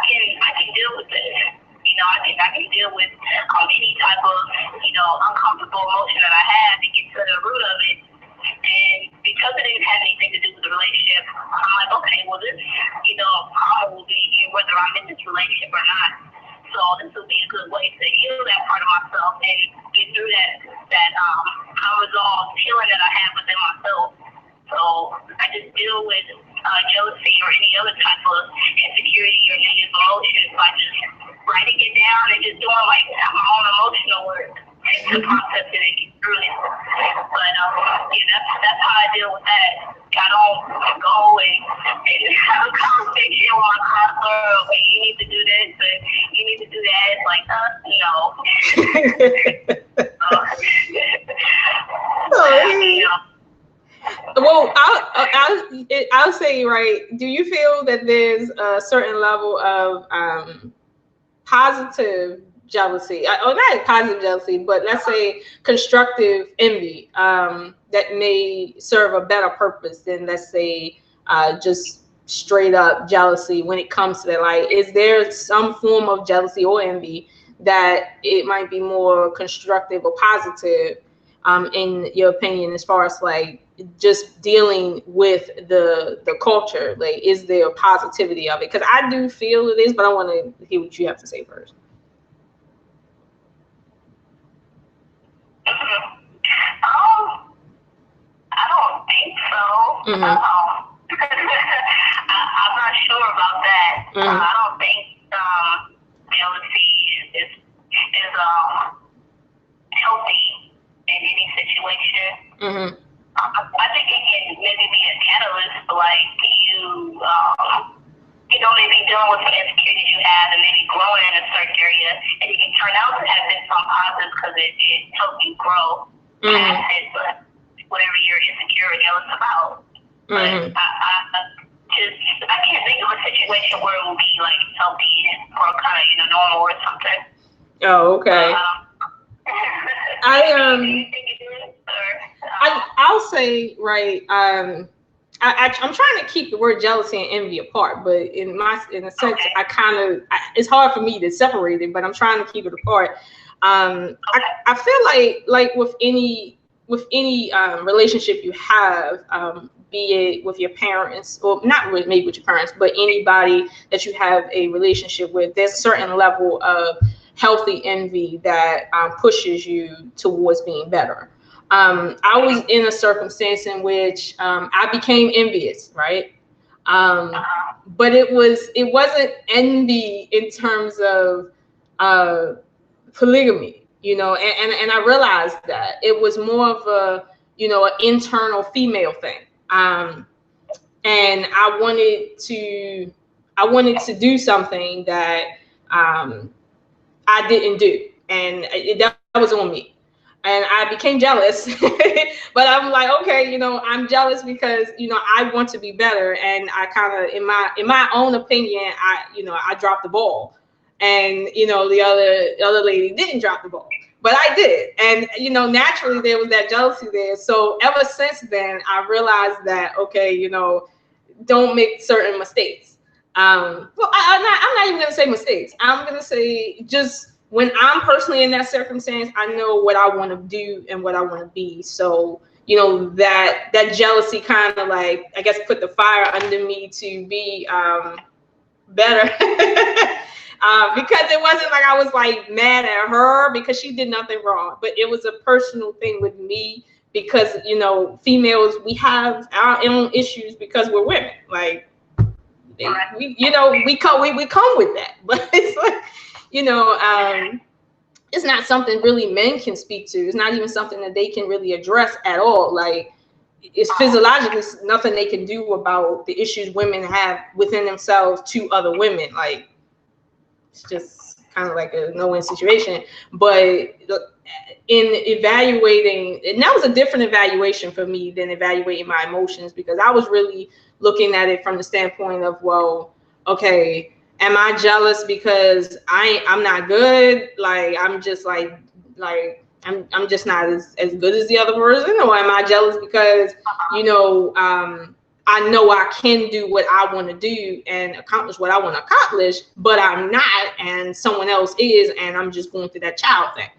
can deal with this. You know, I can deal with any type of, you know, uncomfortable emotion that I have and get to the root of it. And because it didn't have anything to do with the relationship, I'm like, okay, well, this, you know, problem will be here whether I'm in this relationship or not. So this will be a good way to heal that part of myself and get through that unresolved feeling that I have within myself. So I just deal with jealousy or any other type of insecurity or negative emotions by just writing it down and just doing like my own emotional work to process it and get through it. But yeah, that's how I deal with that. I don't go and have a conversation with my counselor. Okay, you need to do this and you need to do that. It's like, no. You know. Well, I'll say, right, do you feel that there's a certain level of positive jealousy, or not positive jealousy, but let's say constructive envy that may serve a better purpose than, let's say, just straight up jealousy when it comes to that? Like, is there some form of jealousy or envy that it might be more constructive or positive, in your opinion, as far as like just dealing with the culture? Like, is there a positivity of it? Because I do feel it is, but I want to hear what you have to say first. I don't think so. I'm not sure about that. I don't think jealousy is healthy in any situation. I think it can maybe be a catalyst for like you know, maybe dealing with some insecurities you have and maybe growing in a certain area, and it can turn out to have been some positive because it helps you grow past it, but whatever you're insecure or jealous about. But I can't think of a situation where it will be like healthy or kind of, you know, normal or something. Oh, okay. I'll say, right, I'm trying to keep the word jealousy and envy apart, but in a sense, I kind of, it's hard for me to separate it, but I'm trying to keep it apart. I feel like with any relationship you have, be it with your parents, or not maybe with your parents, but anybody that you have a relationship with, there's a certain level of healthy envy that pushes you towards being better. I was in a circumstance in which I became envious, right? But it wasn't envy in terms of polygamy, you know, and I realized that it was more of a, you know, an internal female thing. And I wanted to do something that I didn't do, and that was on me. And I became jealous, but I'm like, okay, you know, I'm jealous because, you know, I want to be better. And I kind of, in my own opinion, I dropped the ball, and, you know, the other lady didn't drop the ball, but I did. And, you know, naturally there was that jealousy there. So ever since then, I realized that, okay, you know, don't make certain mistakes. Well, I'm not even gonna say mistakes. I'm gonna say just, when I'm personally in that circumstance, I know what I want to do and what I want to be. So, you know, that jealousy kind of, like, I guess, put the fire under me to be better. Because it wasn't like I was like mad at her because she did nothing wrong, but it was a personal thing with me because, you know, females, we have our own issues because we're women. Like, we come with that, but it's like, you know, it's not something really men can speak to. It's not even something that they can really address at all. Like, it's physiologically nothing they can do about the issues women have within themselves to other women. Like, it's just kind of like a no-win situation. But in evaluating, and that was a different evaluation for me than evaluating my emotions, because I was really looking at it from the standpoint of, well, okay, am I jealous because I'm not good? Like, I'm just like I'm just not as good as the other person? Or am I jealous because, you know, I know I can do what I want to do and accomplish what I want to accomplish, but I'm not, and someone else is, and I'm just going through that child thing.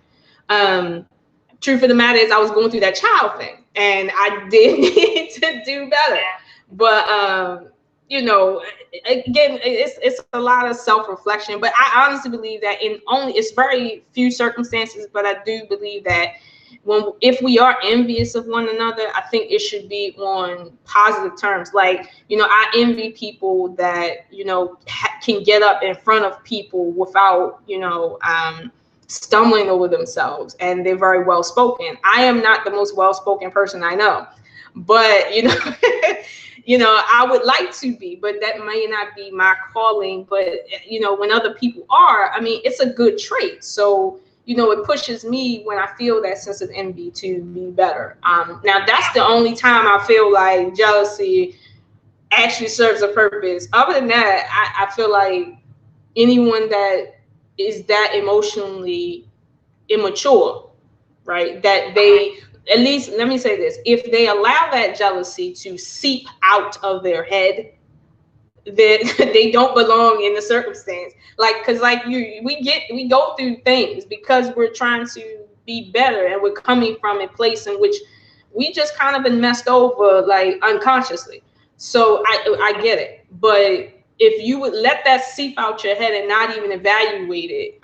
Truth of the matter is I was going through that child thing, and I did need to do better. But you know, again, it's a lot of self-reflection. But I honestly believe that it's very few circumstances, but I do believe that if we are envious of one another, I think it should be on positive terms. Like, you know, I envy people that, you know, can get up in front of people without, you know, stumbling over themselves, and they're very well spoken. I am not the most well spoken person I know, but you know, you know, I would like to be, but that may not be my calling. But you know, when other people are, I mean, it's a good trait. So you know, it pushes me when I feel that sense of envy to be better. Now that's the only time I feel like jealousy actually serves a purpose. Other than that, I feel like anyone that is that emotionally immature, right? That they, at least, let me say this, if they allow that jealousy to seep out of their head, that they don't belong in the circumstance. Like, because like we go through things because we're trying to be better, and we're coming from a place in which we just kind of been messed over, like unconsciously. So I get it, but if you would let that seep out your head and not even evaluate it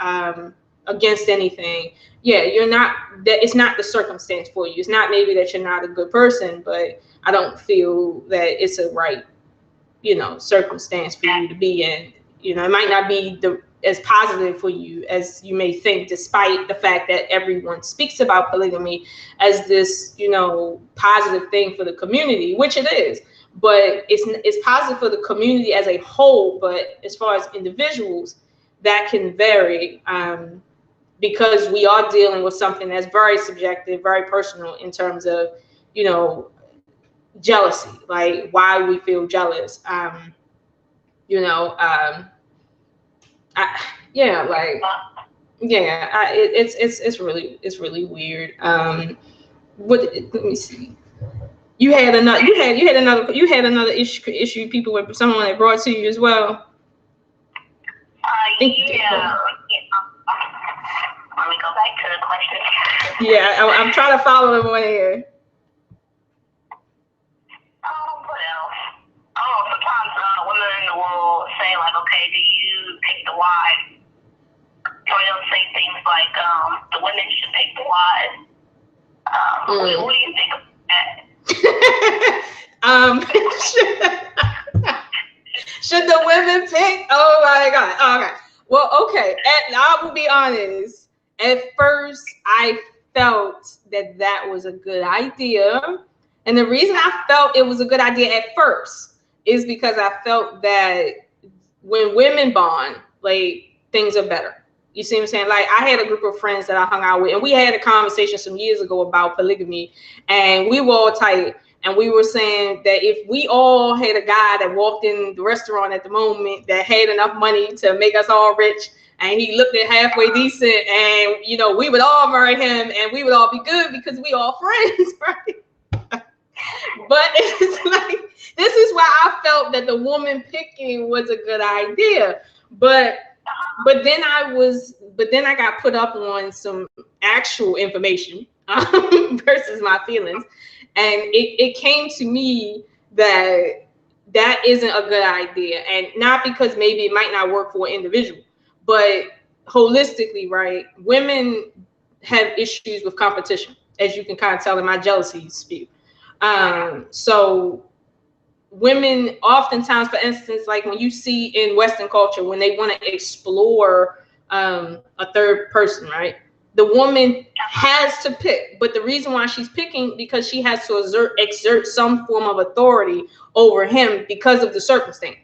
against anything, yeah, you're not, that it's not the circumstance for you. It's not maybe that you're not a good person, but I don't feel that it's a right, you know, circumstance for you to be in. You know, it might not be as positive for you as you may think, despite the fact that everyone speaks about polygamy as this, you know, positive thing for the community, which it is. But it's positive for the community as a whole. But as far as individuals, that can vary, because we are dealing with something that's very subjective, very personal in terms of, you know, jealousy, like why we feel jealous. You know, it's really weird. Let me see. You had another issue people with someone that brought to you as well. Yeah. Let me go back to the question. Yeah, I'm trying to follow them on here. What else? Sometimes women will say like, okay, do you pick the wives? Or they'll say things like, the women should pick the wives. What do you think of that? Should the women pick? Oh my God. Okay. Well, okay. I will be honest. At first, I felt that was a good idea. And the reason I felt it was a good idea at first is because I felt that when women bond, like, things are better. You see what I'm saying? Like, I had a group of friends that I hung out with, and we had a conversation some years ago about polygamy, and we were all tight. And we were saying that if we all had a guy that walked in the restaurant at the moment that had enough money to make us all rich, and he looked at halfway decent, and, you know, we would all marry him, and we would all be good because we all friends, right? But it's like, this is why I felt that the woman picking was a good idea. But then I got put up on some actual information versus my feelings. And it came to me that isn't a good idea. And not because maybe it might not work for an individual, but holistically, right? Women have issues with competition, as you can kind of tell in my jealousy spew. So women oftentimes, for instance, like when you see in Western culture, when they want to explore a third person, right? The woman has to pick, but the reason why she's picking, because she has to exert some form of authority over him because of the circumstance.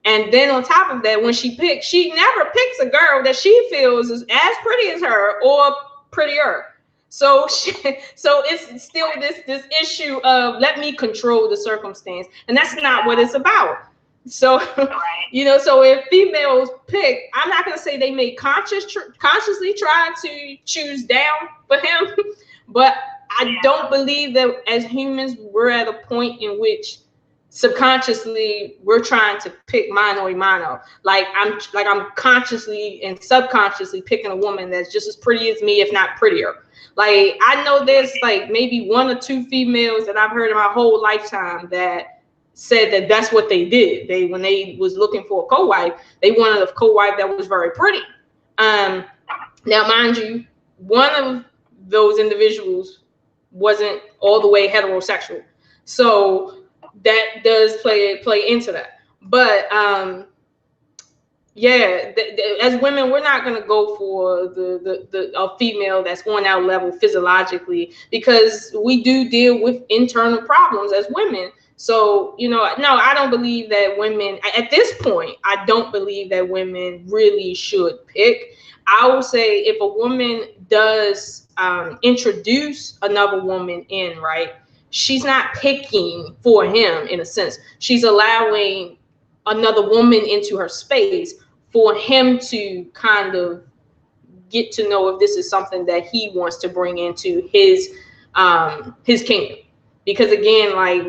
And then on top of that, when she picks, she never picks a girl that she feels is as pretty as her or prettier. So it's still this issue of let me control the circumstance, and that's not what it's about. So, you know, so if females pick, I'm not going to say they may consciously try to choose down for him, but I don't believe that as humans, we're at a point in which subconsciously we're trying to pick mine or mono. Like I'm consciously and subconsciously picking a woman that's just as pretty as me, if not prettier. Like I know there's like maybe 1 or 2 females that I've heard in my whole lifetime that said that that's what they did. They, when they was looking for a co-wife, they wanted a co-wife that was very pretty. Now mind you, one of those individuals wasn't all the way heterosexual, so that does play into that. But yeah, as women, we're not going to go for a female that's on our level physiologically, because we do deal with internal problems as women. So, you know, no, I don't believe that women at this point, I don't believe that women really should pick. I will say if a woman does introduce another woman in, right, she's not picking for him in a sense. She's allowing another woman into her space for him to kind of get to know if this is something that he wants to bring into his kingdom. Because again, like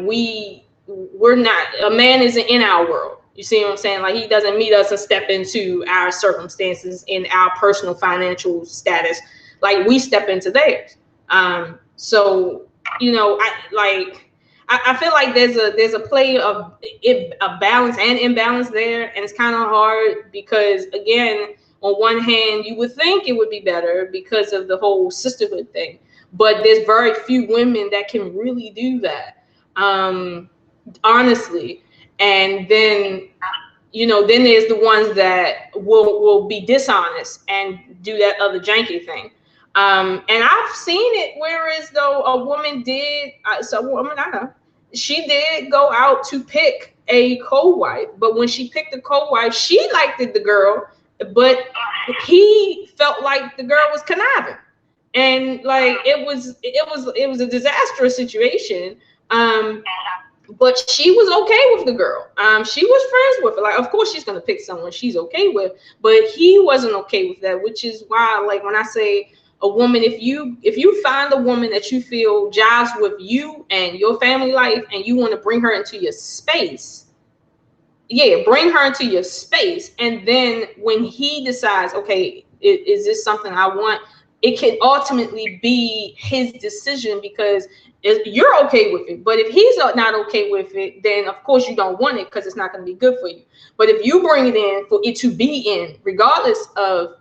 we're not, a man isn't in our world. You see what I'm saying? Like he doesn't meet us and step into our circumstances in our personal financial status. Like we step into theirs. So, you know, I feel like there's a play of a balance and imbalance there, and it's kind of hard because again, on one hand, you would think it would be better because of the whole sisterhood thing, but there's very few women that can really do that, honestly. And then, you know, then there's the ones that will be dishonest and do that other janky thing. And I've seen it, whereas though a woman did, so a woman I know, she did go out to pick a co-wife, but when she picked the co-wife, she liked the girl, but he felt like the girl was conniving, and like it was a disastrous situation. But she was okay with the girl. She was friends with her. Like, of course, she's gonna pick someone she's okay with, but he wasn't okay with that, which is why, like, when I say a woman, if you find a woman that you feel jives with you and your family life, and you want to bring her into your space, yeah, bring her into your space. And then when he decides, okay, is this something I want? It can ultimately be his decision, because you're okay with it. But if he's not okay with it, then of course you don't want it, because it's not going to be good for you. But if you bring it in for it to be in, regardless of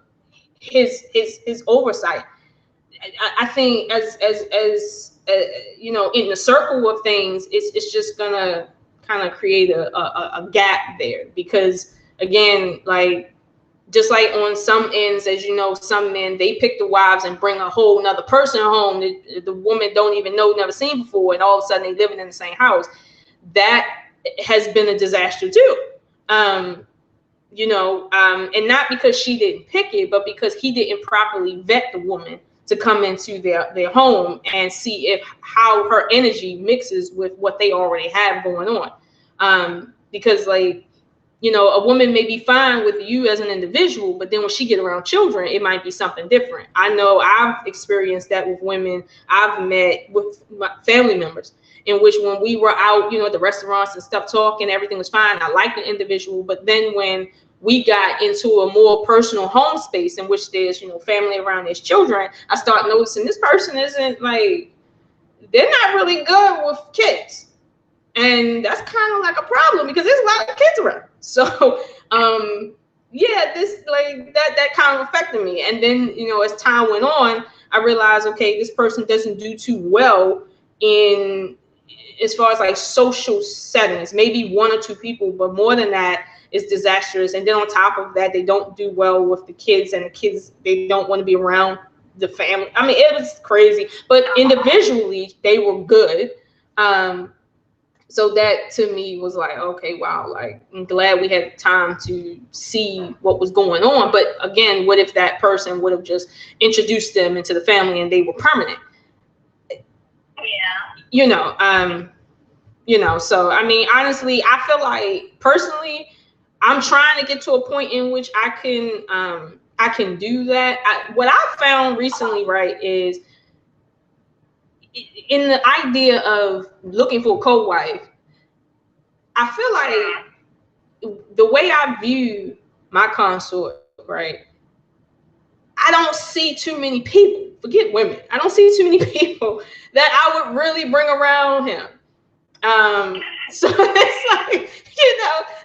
his oversight, I think as you know, in the circle of things, it's just gonna kind of create a gap there, because again, like, just like on some ends, as you know, some men, they pick the wives and bring a whole nother person home that the woman don't even know, never seen before, and all of a sudden they living in the same house. That has been a disaster too. You know, and not because she didn't pick it, but because he didn't properly vet the woman to come into their home and see if how her energy mixes with what they already have going on. Because, like, you know, a woman may be fine with you as an individual, but then when she get around children, it might be something different. I know I've experienced that with women I've met with my family members, in which when we were out, you know, at the restaurants and stuff, talking, everything was fine. I liked the individual, but then when we got into a more personal home space in which there's, you know, family around, there's children, I start noticing this person isn't, like, they're not really good with kids. And that's kind of like a problem, because there's a lot of kids around. So, yeah, this, like, that kind of affected me. And then, you know, as time went on, I realized, okay, this person doesn't do too well in, as far as like social settings, maybe 1 or 2 people, but more than that, is disastrous. And then on top of that, they don't do well with the kids, and the kids, they don't want to be around the family. I mean, it was crazy, but individually they were good. So that to me was like, okay, wow, like, I'm glad we had time to see what was going on. But again, what if that person would have just introduced them into the family and they were permanent? Yeah. You know, so I mean, honestly, I feel like personally, I'm trying to get to a point in which I can do that. What I found recently, right, is in the idea of looking for a co-wife, I feel like the way I view my consort, right? I don't see too many people, forget women, I don't see too many people that I would really bring around him. So it's like,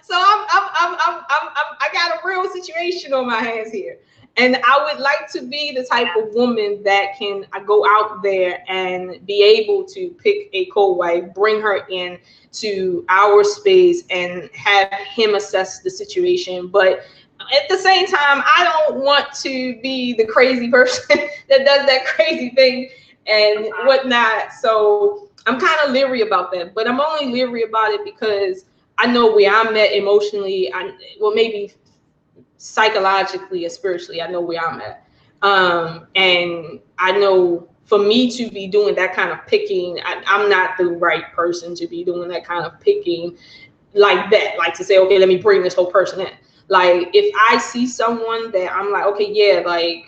so I got a real situation on my hands here. And I would like to be the type of woman that can go out there and be able to pick a co-wife, bring her in to our space and have him assess the situation. But at the same time, I don't want to be the crazy person that does that crazy thing and whatnot. So I'm kind of leery about that, but I'm only leery about it because I know where I'm at emotionally. Maybe psychologically and spiritually, I know where I'm at. And I know for me to be doing that kind of picking, I'm not the right person to be doing that kind of picking like that. Like to say, okay, let me bring this whole person in. Like if I see someone that I'm like, okay, yeah, I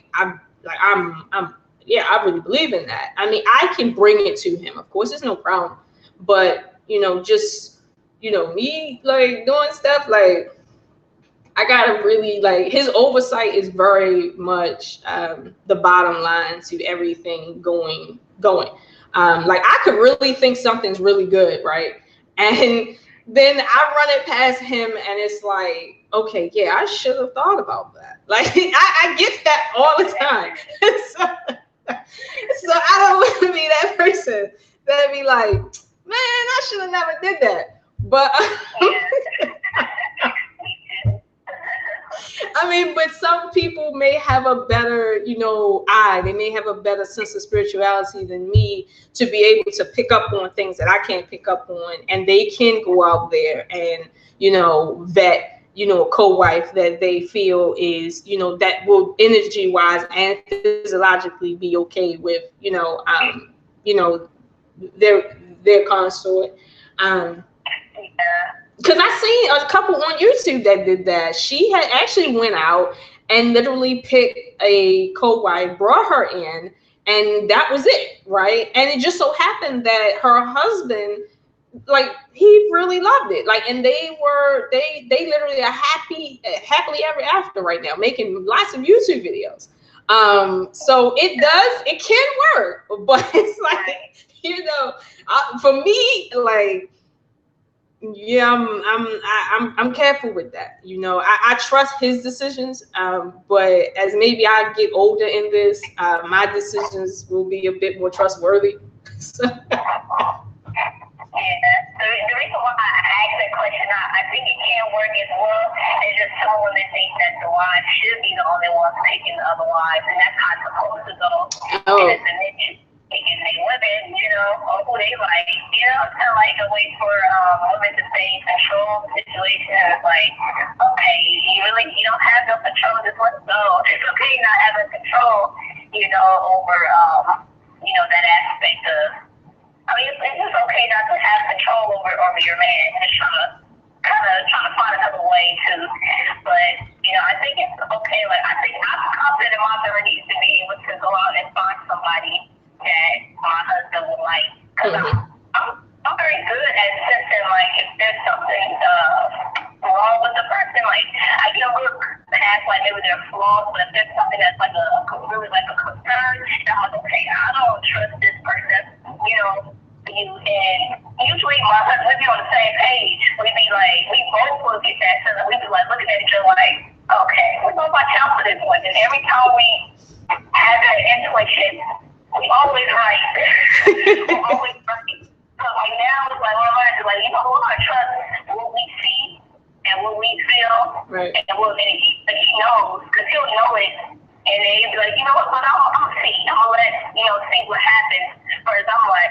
really believe in that. I mean, I can bring it to him. Of course, there's no problem. But, just, me like doing stuff like I gotta really like his oversight is very much the bottom line to everything going. Like I could really think something's really good, right? And then I run it past him and it's like, okay, yeah, I should have thought about that. Like I get that all the time. So I don't want to be that person that be like, man, I should have never did that. But I mean, but some people may have a better, eye. They may have a better sense of spirituality than me to be able to pick up on things that I can't pick up on. And they can go out there and, vet, a co-wife that they feel is, that will energy-wise and physiologically be okay with, their consort. Because I seen a couple on YouTube that did that. She had actually went out and literally picked a co-wife, brought her in, and that was it, right? And it just so happened that her husband, like, he really loved it. Like, and they literally are happily ever after right now, making lots of YouTube videos. So it can work, but it's like, for me, like, yeah, I'm careful with that. I trust his decisions, but as maybe I get older in this, my decisions will be a bit more trustworthy. So. Yeah, the reason why I asked that question, I think it can work as well. It's just some women think that the wives should be the only ones picking the other wives, and that's how it's supposed to go. Oh. And it's a niche. Picking the women, or who they like, it's kind of like a way for women to stay in control of the situation. It's like, okay, you don't have no control, just let go. It's okay not having control, over, that aspect of, it's just okay not to have control over your man. Just trying to find another way to, but, I think it's okay. Like, I think I'm confident in my abilities to be able to go out and find somebody that my husband would like, because I'm very good at sensing, like, if there's something wrong with the person, like, I can look past, like, maybe their flaws, but if there's something that's, like, really, like, a concern, I'm like, okay, I don't trust this person, and usually my husband, we'd be on the same page, we'd be, like, we both will get that sense, we'd be, like, looking at each other, like, okay, we're going to watch out for this one, and every time we have that intuition, we always right. We always right. So like now it's like we're learning to we're gonna trust what we see and what we feel. Right. And he knows, because he'll know it, and then he'll be like, what, but I'm gonna see. I'm gonna let see what happens. Whereas I'm like,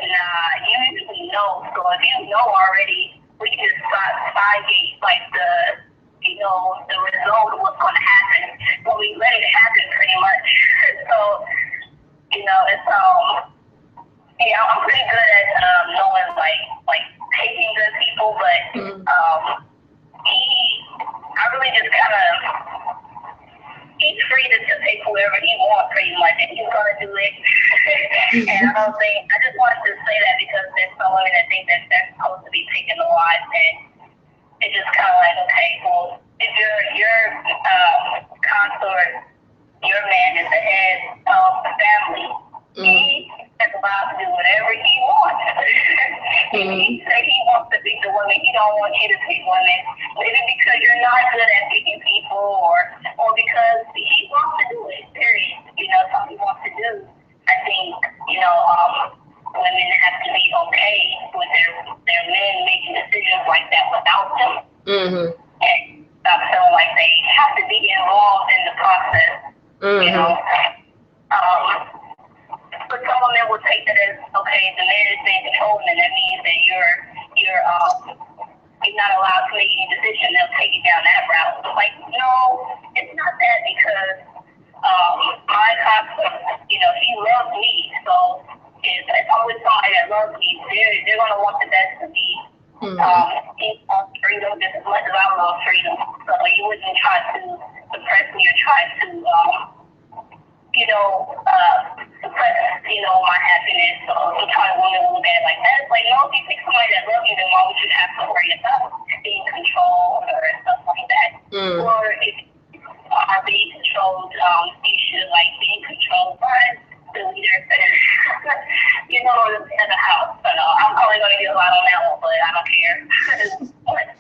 nah, you usually know. So if you know already, we can just spygate like the result of what's gonna happen. When we let it happen pretty much. So it's I'm pretty good at knowing like picking good people, but I really just kind of he's free to pick whoever he wants pretty much, and he's gonna do it. And I just wanted to say that because there's some women that think that they're supposed to be picking the otherwise, and it's just kind of like, okay, well, if your consort, your man is the head of the family, he is allowed to do whatever he wants. If he say he wants to pick the women, he don't want you to pick women, maybe because you're not good at picking people, or because he wants to do it, period. You know, something he wants to do. I think, you know, women have to be okay with their men making decisions like that without them. And stop feeling like they have to be involved in the process, you know. But some women will take that as, okay, the man is being controlled, and that means that you're not allowed to make any decision. They'll take it down that route. But like, no, it's not that, because my constant, you know, he loves me, so if I'm with somebody that loves me, they're gonna want the best for me. He wants freedom just as much as I love freedom. So you wouldn't try to suppress me or try to suppress, my happiness, or try to woman really bad like that. It's like, no, if you pick somebody that loves you, then why would you have to worry about being controlled or stuff like that? Or if you are being controlled, you should being controlled by the leader in the house. So I'm probably going to get a lot on that one, but I don't care. I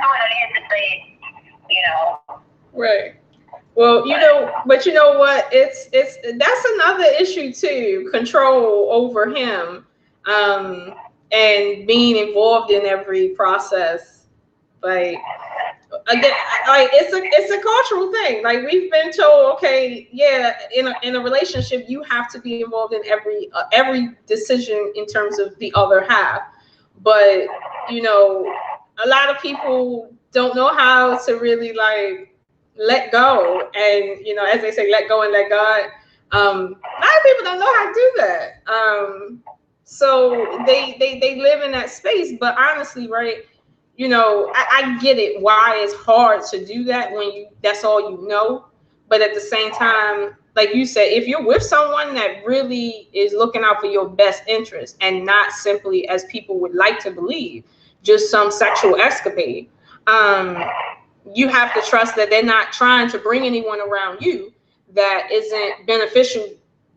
probably don't need to say it, Right. Well, but you know what? It's that's another issue too. Control over him, and being involved in every process. Like again, it's a cultural thing. Like we've been told, okay, yeah, in a relationship, you have to be involved in every decision in terms of the other half. But a lot of people don't know how to really let go, and as they say, let go and let God. A lot of people don't know how to do that. So they live in that space. But honestly, right, I get it why it's hard to do that when that's all you know. But at the same time, like you said, if you're with someone that really is looking out for your best interest and not simply, as people would like to believe, just some sexual escapade, you have to trust that they're not trying to bring anyone around you that isn't beneficial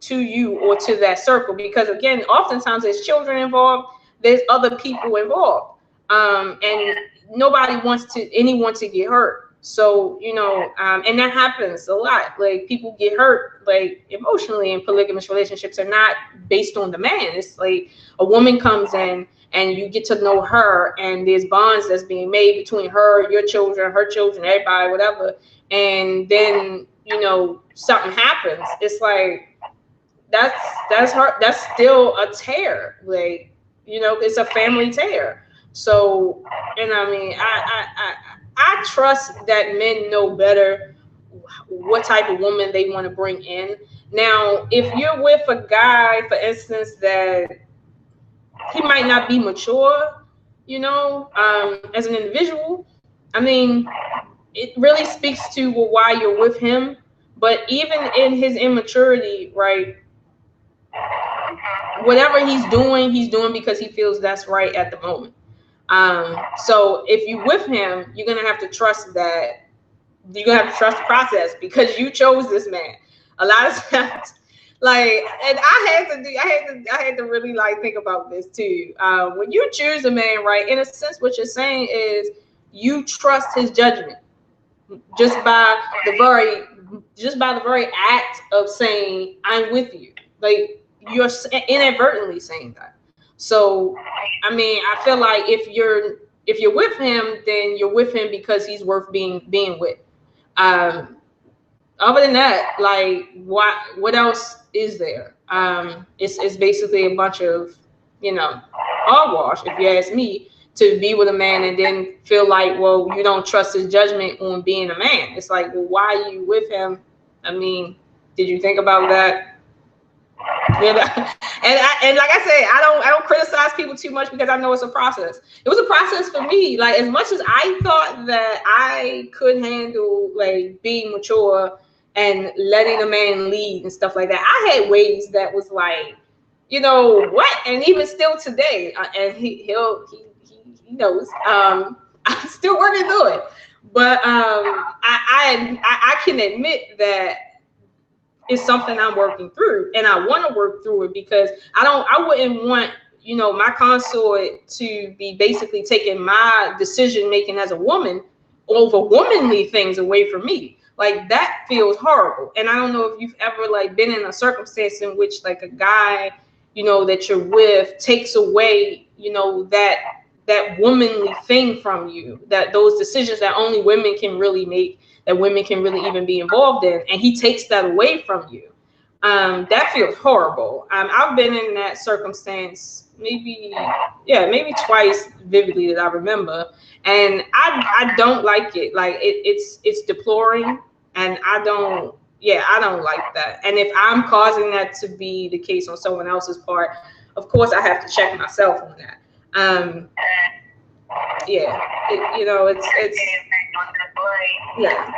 to you or to that circle. Because again, oftentimes there's children involved, there's other people involved, and nobody wants anyone to get hurt. So and that happens a lot. Like people get hurt emotionally in polygamous relationships are not based on the man. It's like a woman comes in and you get to know her, and there's bonds that's being made between her, your children, her children, everybody, whatever. And then, something happens. It's like, that's hard. That's still a tear. It's a family tear. So, and I mean, I trust that men know better what type of woman they want to bring in. Now, if you're with a guy, for instance, that he might not be mature, as an individual. I mean, it really speaks to why you're with him. But even in his immaturity, right, whatever he's doing because he feels that's right at the moment. So if you're with him, you're gonna have to trust that. You're gonna have to trust the process because you chose this man. A lot of times. And I had to really think about this too. When you choose a man, right, in a sense, what you're saying is you trust his judgment just by the very act of saying I'm with you. Like you're inadvertently saying that. So, I mean, I feel like if you're with him, then you're with him because he's worth being with. Other than that, what else is there? It's basically a bunch of, hogwash, if you ask me, to be with a man and then feel like, well, you don't trust his judgment on being a man. It's like, well, why are you with him? I mean, did you think about that? And like I said, I don't criticize people too much because I know it's a process. It was a process for me. Like as much as I thought that I could handle being mature and letting a man lead and stuff like that, I had ways that was what, and even still today, and he he knows. I'm still working through it, but I can admit that it's something I'm working through, and I want to work through it because I wouldn't want, you know, my consort to be basically taking my decision making as a woman over womanly things away from me. Like, that feels horrible. And I don't know if you've ever like been in a circumstance in which like a guy, you know, that you're with takes away, you know, that womanly thing from you, that those decisions that only women can really make, that women can really even be involved in, and he takes that away from you. That feels horrible. I've been in that circumstance maybe twice vividly that I remember, and I don't like it. Like, it's deploring, and I don't like that. And if I'm causing that to be the case on someone else's part, of course I have to check myself on that. Yeah, you know, it's yeah.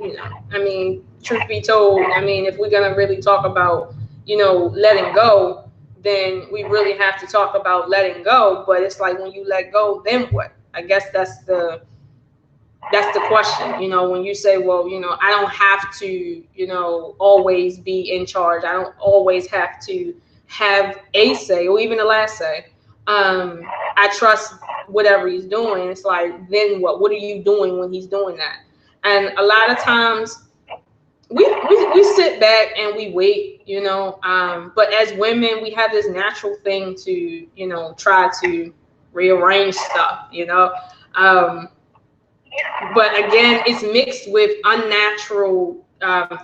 You know, I mean, truth be told, I mean, if we're gonna really talk about, you know, letting go, then we really have to talk about letting go. But it's like, when you let go, then what? I guess that's the question. You know, when you say, well, you know, I don't have to, you know, always be in charge. I don't always have to have a say or even a last say. I trust whatever he's doing. It's like, then what? What are you doing when he's doing that? And a lot of times we sit back and we wait, you know. But as women, we have this natural thing to, you know, try to rearrange stuff, you know. But again, it's mixed with unnatural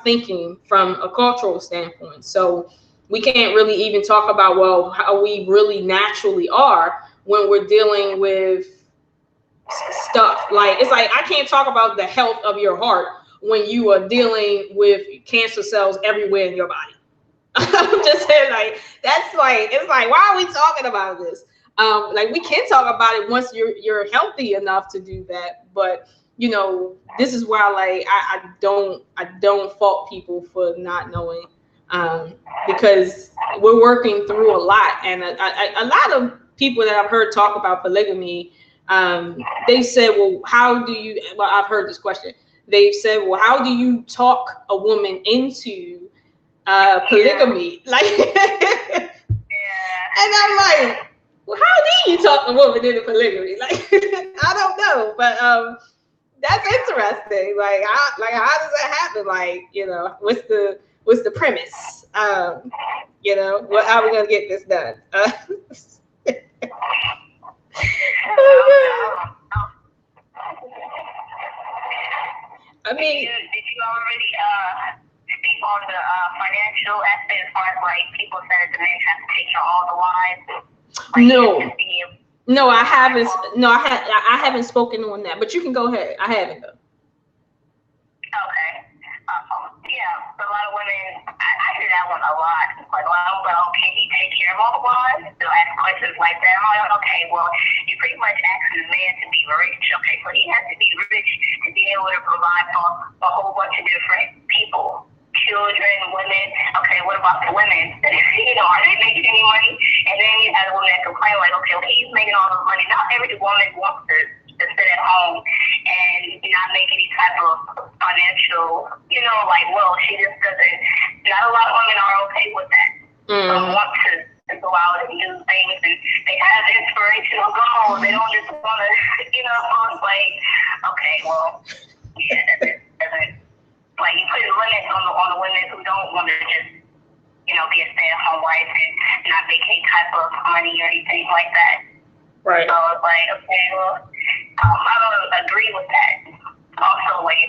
thinking from a cultural standpoint. So we can't really even talk about, well, how we really naturally are when we're dealing with stuff. Like, it's like, I can't talk about the health of your heart when you are dealing with cancer cells everywhere in your body. I'm just saying, like, that's like, it's like, why are we talking about this? Like, we can talk about it once you're healthy enough to do that. But, you know, this is why, like, I don't fault people for not knowing, because we're working through a lot. And a lot of people that I've heard talk about polygamy, they said, well, I've heard this question. They've said, well, how do you talk a woman into polygamy? Like, and I'm like, well, how do you talk a woman into polygamy? Like, I don't know, but that's interesting. Like, how does that happen? Like, you know, what's the premise? You know, how are we gonna get this done? I mean, did you already speak on the financial aspect as far as like people said the men have to take care of all the wives? Like, no, I haven't. No, I haven't spoken on that. But you can go ahead. I haven't though. Okay. Yeah, but a lot of women, I hear that one a lot. Like, well, can he take care of all the wives? They'll ask questions like that. I'm like, okay, well, you're pretty much asking the man to be rich. Okay, so he has to be rich to be able to provide for a whole bunch of different people. Children, women. Okay, what about the women? You know, are they making any money? And then you have a woman that complain like, okay, well, he's making all this money. Not every woman wants to sit at home and not make any type of financial, you know, like, well, she just doesn't. Not a lot of women are okay with that. Want to go out and do things, and they have inspirational goals. They don't just want to, you know, so it's like, okay, well, yeah, doesn't. Like, you put limits on the women who don't want to just, you know, be a stay-at-home wife and not make any type of money or anything like that. Right. So it's like, okay, well, I don't agree with that. Also, like,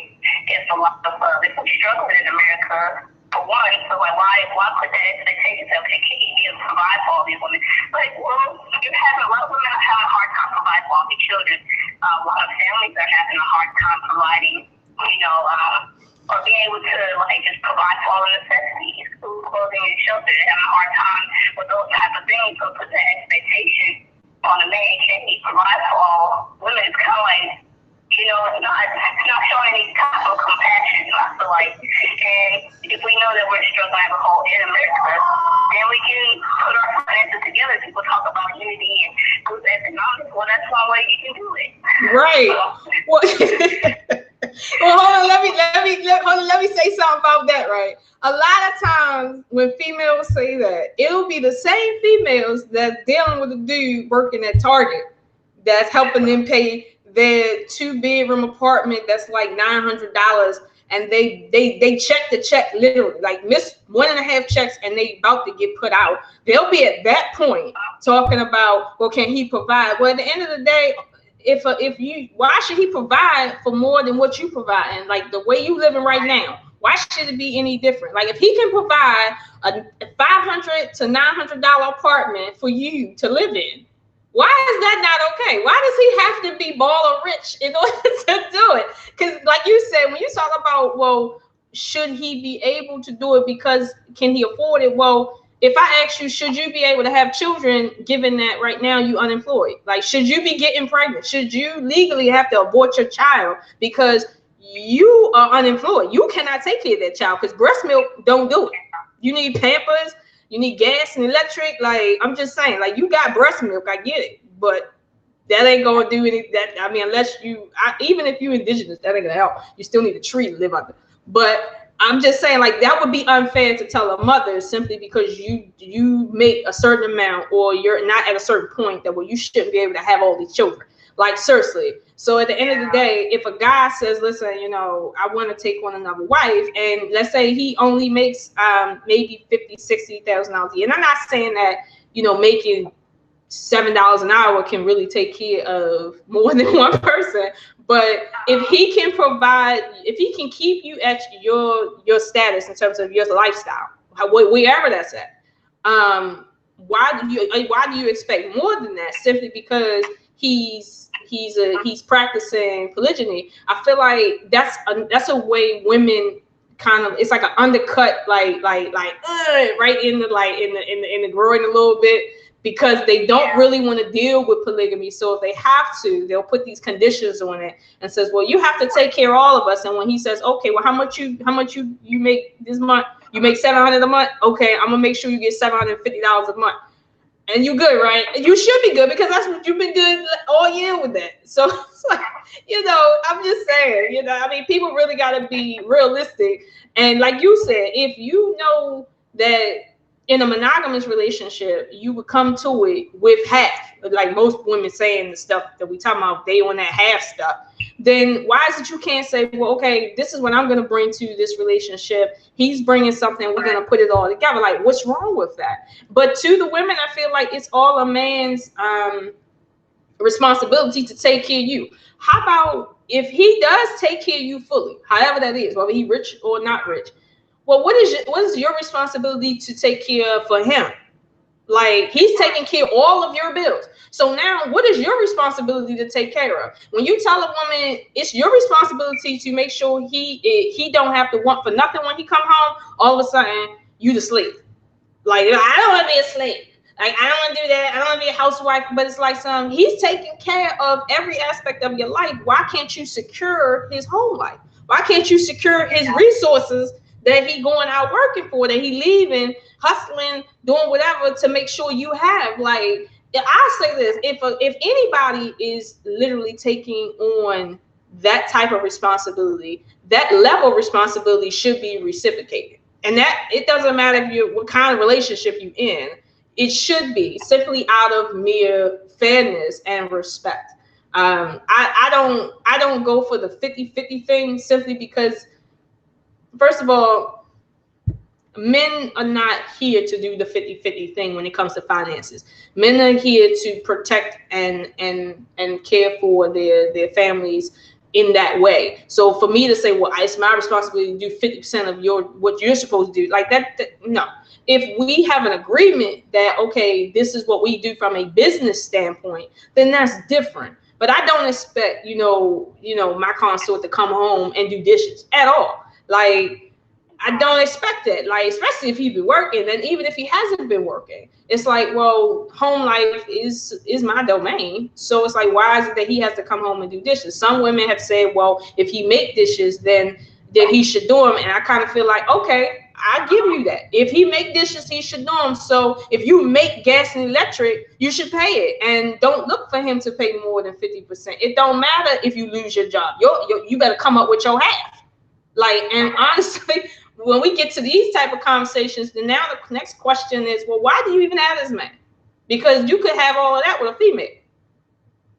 it's a lot of if we struggle in America, for one, so like, why put that expectation? Okay, can you be able to provide for all these women? Like, well, a lot of women are having a hard time providing for all these children. A lot of families are having a hard time providing, you know, or being able to, like, just provide for all the necessities, food, clothing, and shelter. They're having a hard time with those type of things. So put that expectation on a man, can he provide for all women? It's kind of like, you know, it's not showing any type of compassion. I feel like, and if we know that we're struggling as a whole in America, then we can put our finances together to go well, that's one way you can do it. Right. Well, well, hold on. Let me say something about that. Right. A lot of times when females say that, it'll be the same females that's dealing with a dude working at Target that's helping them pay their 2-bedroom apartment that's like $900, and they check the check literally, like miss 1.5 checks, and they about to get put out. They'll be at that point talking about, well, can he provide? Well, at the end of the day, why should he provide for more than what you provide? And like the way you living right now, why should it be any different? Like if he can provide a $500 to $900 apartment for you to live in, why is that not okay? Why does he have to be baller rich in order to do it? Because like you said, when you talk about, well, should he be able to do it because can he afford it? Well, if I ask you, should you be able to have children given that right now you unemployed? Like, should you be getting pregnant? Should you legally have to abort your child because you are unemployed? You cannot take care of that child because breast milk don't do it. You need Pampers, you need gas and electric. Like, I'm just saying, like, you got breast milk, I get it, but that ain't gonna do any that. I mean, unless even if you're indigenous, that ain't gonna help. You still need a tree to live under. But I'm just saying, like, that would be unfair to tell a mother simply because you make a certain amount or you're not at a certain point that, well, you shouldn't be able to have all these children. Like, seriously. So at the end of the day, if a guy says, listen, you know, I want to take on another wife, and let's say he only makes maybe $50,000, $60,000 a year, and I'm not saying that, you know, making $7 an hour can really take care of more than one person, but if he can provide, if he can keep you at your status in terms of your lifestyle, wherever that's at, why do you expect more than that simply because he's practicing polygyny? I feel like that's a way women kind of, it's like an undercut, like right in the groin a little bit, because they don't really want to deal with polygamy. So if they have to, they'll put these conditions on it and says, well, you have to take care of all of us. And when he says, okay, well, how much you make this month? You make $700 a month. Okay, I'm gonna make sure you get $750 a month. And you good, right? And you should be good because that's what you've been doing all year with that. So it's like, you know, I'm just saying, you know, I mean, people really got to be realistic. And like you said, if you know that in a monogamous relationship, you would come to it with half, like most women saying the stuff that we talking about, they on that half stuff, then why is it you can't say, well, okay, this is what I'm going to bring to this relationship. He's bringing something. We're going to put it all together. Like, what's wrong with that? But to the women, I feel like it's all a man's responsibility to take care of you. How about if he does take care of you fully, however that is, whether he's rich or not rich? Well, what is your responsibility to take care of for him? Like, he's taking care of all of your bills. So now what is your responsibility to take care of? When you tell a woman it's your responsibility to make sure he don't have to want for nothing when he come home, all of a sudden you the slave. Like, I don't want to be a slave. Like, I don't want to do that. I don't want to be a housewife. But it's like he's taking care of every aspect of your life. Why can't you secure his whole life? Why can't you secure his resources that he going out working for, that he leaving, hustling, doing whatever to make sure you have? Like, I say this, if anybody is literally taking on that type of responsibility, that level of responsibility should be reciprocated. And that it doesn't matter what kind of relationship you're in, it should be simply out of mere fairness and respect. I don't go for the 50-50 thing simply because, first of all, men are not here to do the 50-50 thing when it comes to finances. Men are here to protect and care for their families in that way. So for me to say, well, it's my responsibility to do 50% of what you're supposed to do, like that, no. If we have an agreement that, okay, this is what we do from a business standpoint, then that's different. But I don't expect, you know, my consort to come home and do dishes at all. Like, I don't expect that. Like, especially if he's been working, and even if he hasn't been working, it's like, well, home life is my domain. So it's like, why is it that he has to come home and do dishes? Some women have said, well, if he make dishes, then he should do them. And I kind of feel like, okay, I give you that. If he make dishes, he should know them. So if you make gas and electric, you should pay it, and don't look for him to pay more than 50%. It don't matter if you lose your job. You better come up with your half. Like, and honestly, when we get to these type of conversations, then now the next question is, well, why do you even have this man? Because you could have all of that with a female.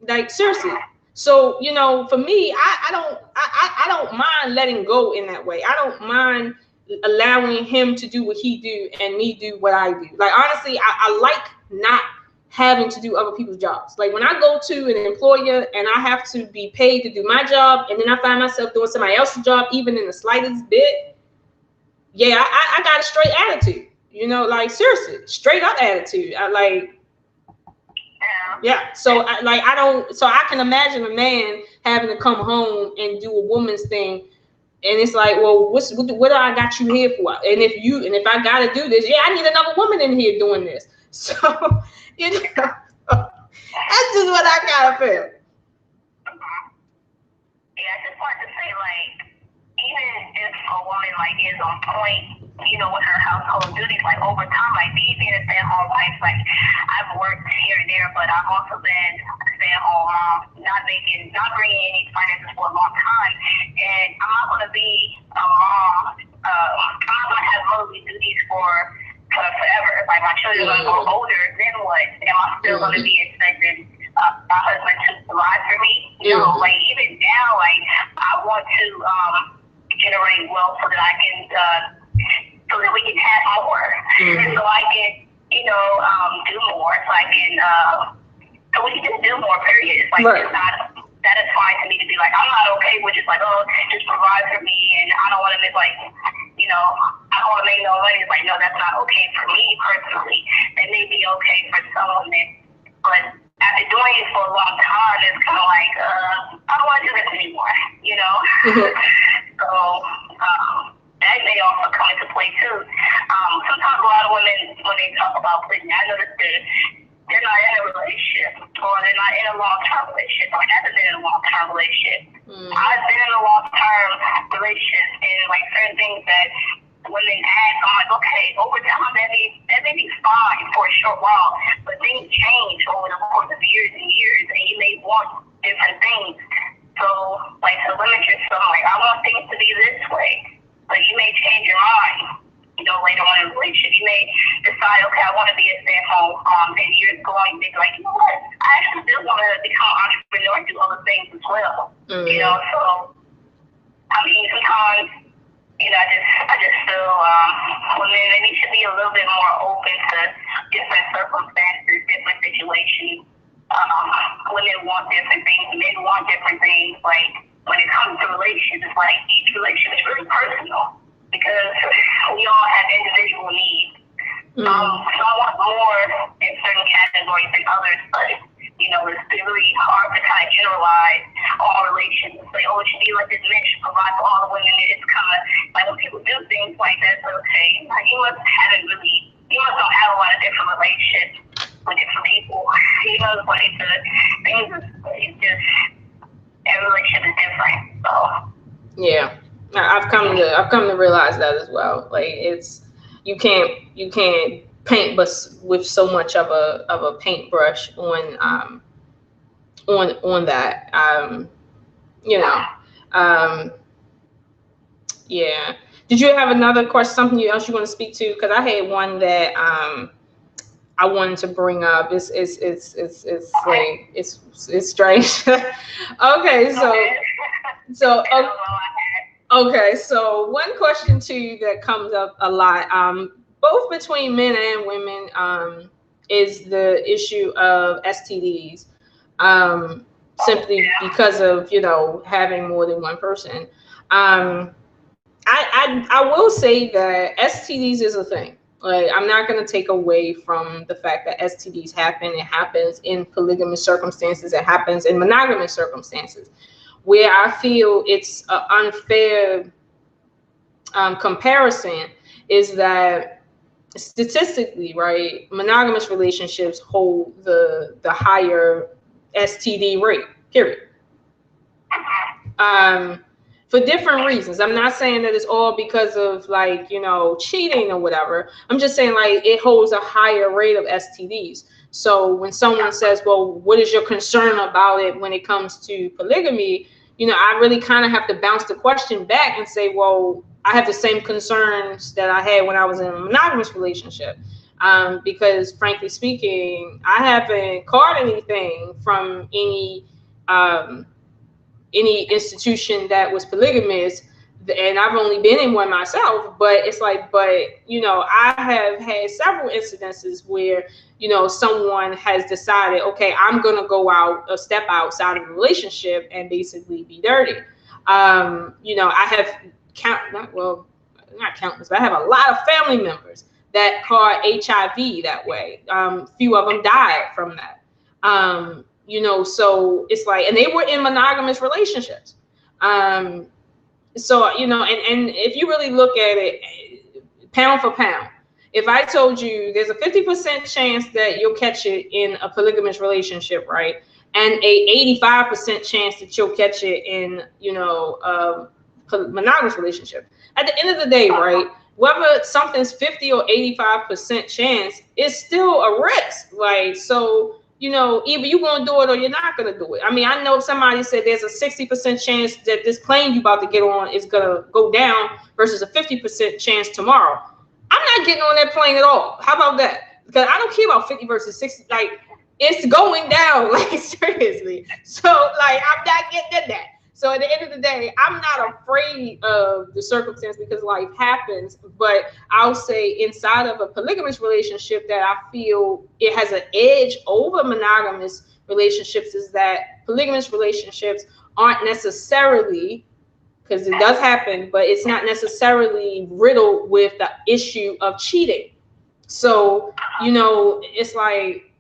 Like, seriously. So, you know, for me, I don't mind letting go in that way. I don't mind allowing him to do what he do and me do what I do. Like, honestly, I like not having to do other people's jobs. Like, when I go to an employer and I have to be paid to do my job, and then I find myself doing somebody else's job, even in the slightest bit, yeah, I got a straight attitude. You know, like, seriously, straight up attitude. Yeah, so I can imagine a man having to come home and do a woman's thing, and it's like, well, what do I got you here for? And if I gotta do this, yeah, I need another woman in here doing this. So, you know, that's just what I gotta feel. Yeah, I just wanted to say, like, even if a woman like is on point, you know, with her household duties, like over time, like me being a stay-at-home wife, like I've worked here and there, but I've also been a stay-at-home mom, not bringing any finances for a long time, and I'm not going to be a mom. I'm not going to have motherly duties for forever. Like, my children are going to grow older, then what? Am I still going to be expected my husband to provide for me? You know, like, even now, like, I want to generate wealth so that I can so that we can have more, and so I can, you know, do more, so I can so we can just do more, period. It's like, it's not satisfying to me to be like, I'm not okay with just like, oh, just provide for me, and I don't want to miss, like, you know, I don't want to make no money. It's like, no, that's not okay for me personally. That may be okay for some women, but after doing it for a long time, it's kind of like, I don't want to do this anymore, you know? So, that may also come into play too. Sometimes a lot of women, when they talk about polygamy, I notice that they're not in a relationship, or they're not in a long-term relationship, or haven't been in a long-term relationship. I've been in a long-term relationship, and like certain things that women ask, I'm like, okay, over time that may be fine for a short while, but things change over the course of years and years, and you may want different things. So, like, to limit yourself, like, I want things to be this way. But you may change your mind, you know, later on in a relationship. You may decide, okay, I want to be a stay-at-home mom, and years going, they're like, you know what, I actually still want to become an entrepreneur and do other things as well. You know, so, I mean, sometimes, you know, I just feel women, they should be a little bit more open to different circumstances, different situations. Women want different things, men want different things, like, when it comes to relationships, it's like each relationship is really personal because we all have individual needs. Some want more in certain categories than others, but, you know, it's really hard to kind of generalize all relations and say, oh, it should be like this, men should provide for all the women. It's kind of like when people do things like that, it's okay. Like, you must don't have a lot of different relationships with different people. You know, like it's just, every relationship is different. So yeah, I've come to realize that as well. Like, it's you can't paint with so much of a paintbrush on that. You know, yeah. Did you have another question? Something else you want to speak to? Because I had one that I wanted to bring up. It's like it's strange. Okay, so one question too that comes up a lot, both between men and women, is the issue of STDs, simply because of, you know, having more than one person. I will say that STDs is a thing. Like, I'm not going to take away from the fact that STDs happen. It happens in polygamous circumstances. It happens in monogamous circumstances. Where I feel it's an unfair comparison is that statistically, right, monogamous relationships hold the higher STD rate, period. for different reasons. I'm not saying that it's all because of like, you know, cheating or whatever. I'm just saying like it holds a higher rate of STDs. So when someone says, well, what is your concern about it when it comes to polygamy? You know, I really kind of have to bounce the question back and say, well, I have the same concerns that I had when I was in a monogamous relationship. Because frankly speaking, I haven't caught anything from any institution that was polygamous, and I've only been in one myself, but it's like, but you know, I have had several incidences where, you know, someone has decided, okay, I'm gonna go out a step outside of the relationship and basically be dirty. You know, I have not countless, but I have a lot of family members that caught HIV that way. Few of them died from that. You know, so it's like, and they were in monogamous relationships. So, you know, and if you really look at it, pound for pound, if I told you there's a 50% chance that you'll catch it in a polygamous relationship, right? And a 85% chance that you'll catch it in, you know, a monogamous relationship. At the end of the day, right, whether something's 50 or 85% chance, it's still a risk. Like, so, you know, either you're going to do it or you're not going to do it. I mean, I know somebody said there's a 60% chance that this plane you're about to get on is going to go down versus a 50% chance tomorrow. I'm not getting on that plane at all. How about that? Because I don't care about 50 versus 60. Like, it's going down, like, seriously. So, like, I'm not getting in that. So at the end of the day, I'm not afraid of the circumstance because life happens. But I'll say inside of a polygamous relationship that I feel it has an edge over monogamous relationships is that polygamous relationships aren't necessarily, because it does happen, but it's not necessarily riddled with the issue of cheating. So, you know, it's like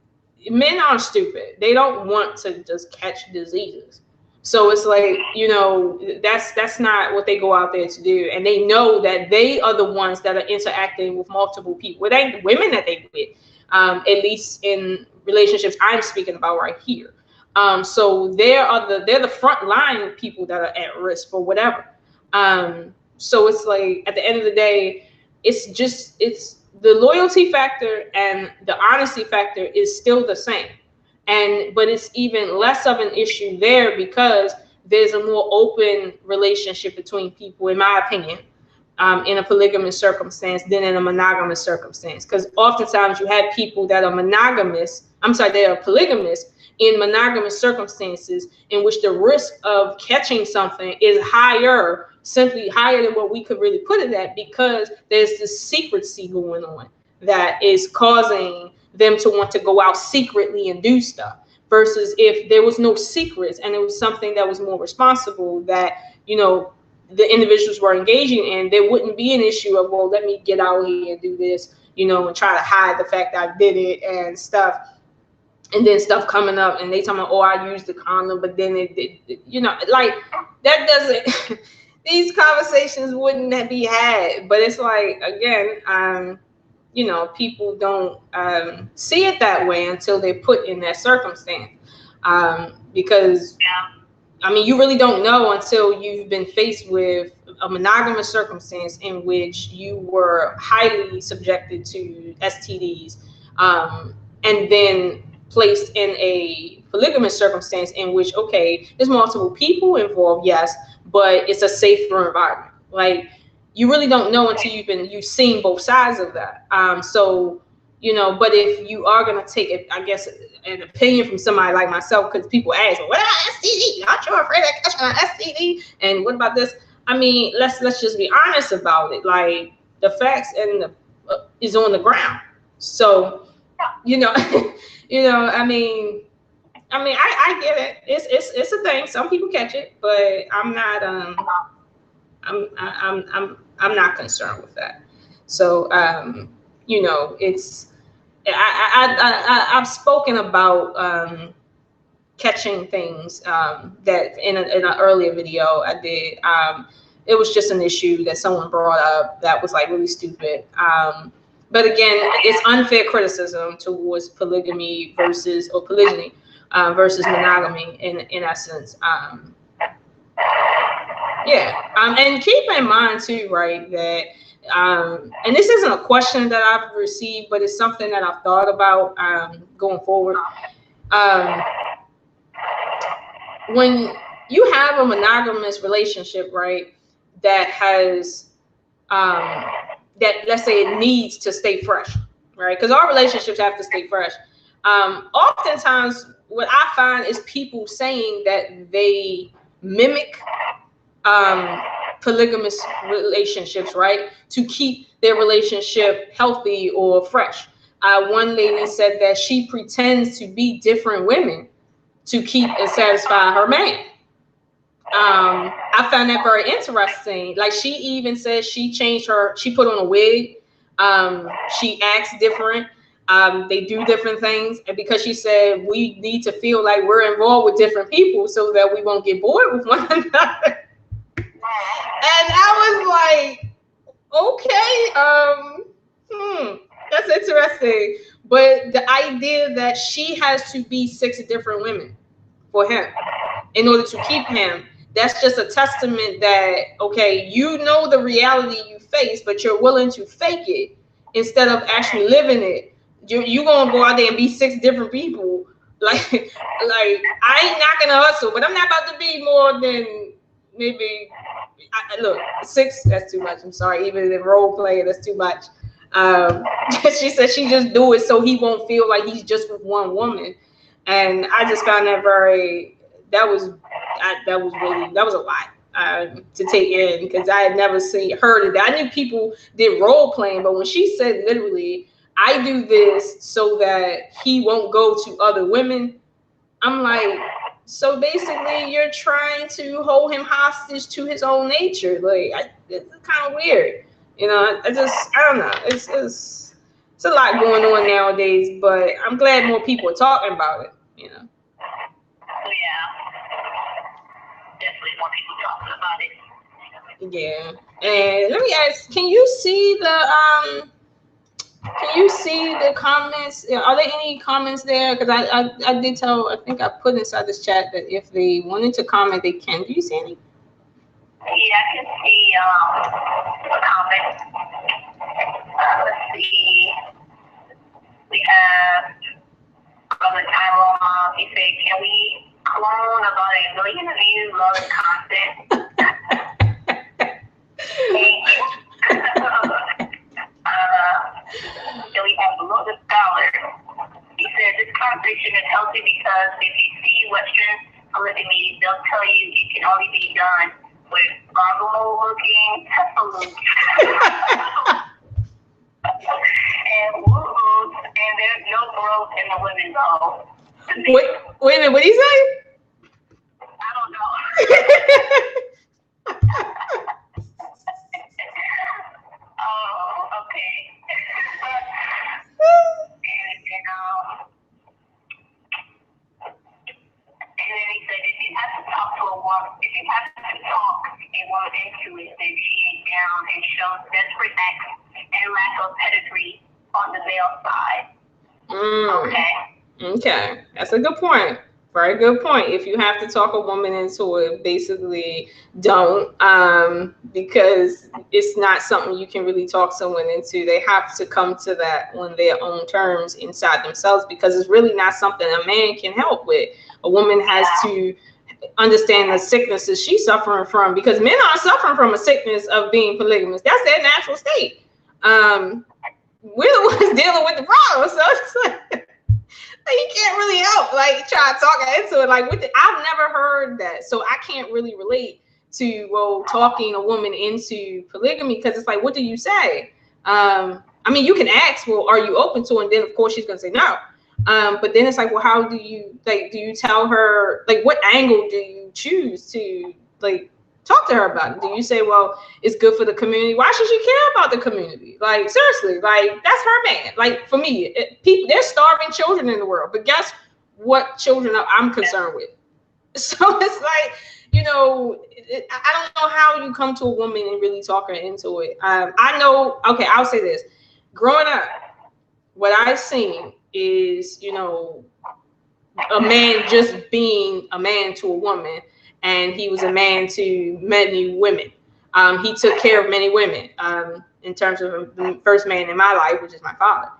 men aren't stupid. They don't want to just catch diseases. So it's like, you know, that's not what they go out there to do. And they know that they are the ones that are interacting with multiple people. It ain't women that they with, at least in relationships I'm speaking about right here. So they're the front line people that are at risk for whatever. So it's like at the end of the day, it's the loyalty factor and the honesty factor is still the same. But it's even less of an issue there because there's a more open relationship between people, in my opinion, in a polygamous circumstance than in a monogamous circumstance. Because oftentimes you have people that are they are polygamous in monogamous circumstances in which the risk of catching something is simply higher than what we could really put it at, because there's this secrecy going on that is causing them to want to go out secretly and do stuff, versus if there was no secrets and it was something that was more responsible that, you know, the individuals were engaging in, there wouldn't be an issue of, well, let me get out here and do this, you know, and try to hide the fact that I did it and stuff. And then stuff coming up and they talking about, oh, I used the condom, but then it you know, like that doesn't, these conversations wouldn't be had. But it's like, again, you know, people don't see it that way until they're put in that circumstance. Because, I mean, you really don't know until you've been faced with a monogamous circumstance in which you were highly subjected to STDs, and then placed in a polygamous circumstance in which, okay, there's multiple people involved, yes, but it's a safer environment. Like, you really don't know until you've seen both sides of that. So, you know, but if you are going to take it, I guess, an opinion from somebody like myself, because people ask, well, what about STD? Aren't you afraid of catching an STD? And what about this? I mean, let's just be honest about it. Like, the facts and is on the ground. So, you know, you know, I mean, I get it. It's a thing. Some people catch it, but I'm not. I'm not concerned with that. So, you know, it's. I've spoken about catching things that in an earlier video I did. It was just an issue that someone brought up that was like really stupid. But again, it's unfair criticism towards polygamy versus monogamy in essence. Yeah. And keep in mind too, right, that and this isn't a question that I've received, but it's something that I've thought about going forward. Um, when you have a monogamous relationship, right, that has that, let's say, it needs to stay fresh, right? Because our relationships have to stay fresh. Oftentimes, what I find is people saying that they mimic polygamous relationships, right, to keep their relationship healthy or fresh. One lady said that she pretends to be different women to keep and satisfy her man. I found that very interesting. Like, she even said she put on a wig. She acts different. They do different things. And because she said we need to feel like we're involved with different people so that we won't get bored with one another. And I was like, okay, that's interesting. But the idea that she has to be 6 different women for him in order to keep him, that's just a testament that, okay, you know the reality you face, but you're willing to fake it instead of actually living it. You gonna go out there and be 6 different people. Like I ain't knocking a hustle, but I'm not about to be more than maybe, look, 6, that's too much. I'm sorry, even the role play, that's too much. She said she just do it so he won't feel like he's just with one woman. And I just found that that was a lot to take in, because I had never heard of that. I knew people did role playing, but when she said literally, I do this so that he won't go to other women, I'm like, so basically you're trying to hold him hostage to his own nature. Like, it's kind of weird, I don't know. It's a lot going on nowadays, but I'm glad more people are talking about it. Yeah, definitely more people talking about it. Yeah, and let me ask: Can you see the comments? Are there any comments there? Because I did tell, I think I put inside this chat that if they wanted to comment, they can. Do you see any? Yeah, I can see a comment. Let's see. We have Brother Tyrone. He said, "Can we clone about 1 million views, love and content?" So we have Brother Scholar. He said, "This conversation is healthy because if you see Western polygamy, they'll tell you it can only be done with bungalow-looking Tesla and woo-hoos, and there's no growth in the women's role." Wait a minute, what did he say? I don't know. Oh, okay. And then he said, if you have to talk a woman into it, then she ain't down and shows desperate acts and lack of pedigree on the male side. Okay, that's a good point. Very good point. If you have to talk a woman into it, basically don't, because it's not something you can really talk someone into. They have to come to that on their own terms inside themselves, because it's really not something a man can help with. A woman has to understand the sicknesses she's suffering from, because men aren't suffering from a sickness of being polygamous. That's their natural state. We're the ones dealing with the problem. So it's like, you can't really help, like, try to talk into it. Like, I've never heard that, so I can't really relate to talking a woman into polygamy, because it's like, what do you say? I mean, you can ask, well, are you open to it? And then of course she's gonna say no. But then it's like, well, how do you, like, do you tell her, like, what angle do you choose to, like, talk to her about it? Do you say, well, it's good for the community? Why should she care about the community? Like, seriously, like, that's her man. Like, for me, there's starving children in the world, but guess what children I'm concerned with? So it's like, I don't know how you come to a woman and really talk her into it. I know, okay, I'll say this. Growing up, what I've seen is, a man just being a man to a woman. and he was a man to many women. He took care of many women. In terms of the first man in my life, which is my father.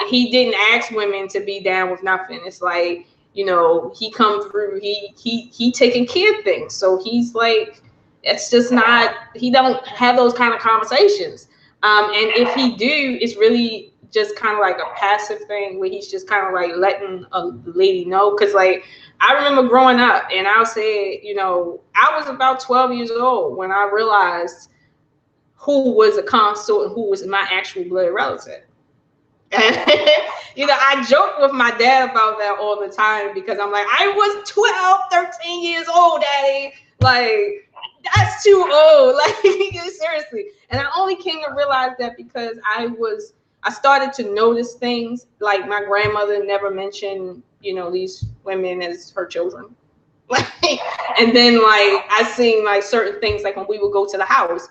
He didn't ask women to be down with nothing. It's like, you know, he come through, he taking care of things. So he's like, it's just not, he don't have those kind of conversations. And if he do, it's really just kind of like a passive thing where he's just kind of like letting a lady know. Cause like, I remember growing up, and I'll say, you know, I was about 12 years old when I realized who was a consort and who was my actual blood relative. And, you know, I joke with my dad about that all the time because I'm like, I was 12, 13 years old, daddy. Like, that's too old. Like, seriously. And I only came to realize that because I started to notice things like my grandmother never mentioned, you know, these women as her children. Like, and then like I seen like certain things like when we would go to the house,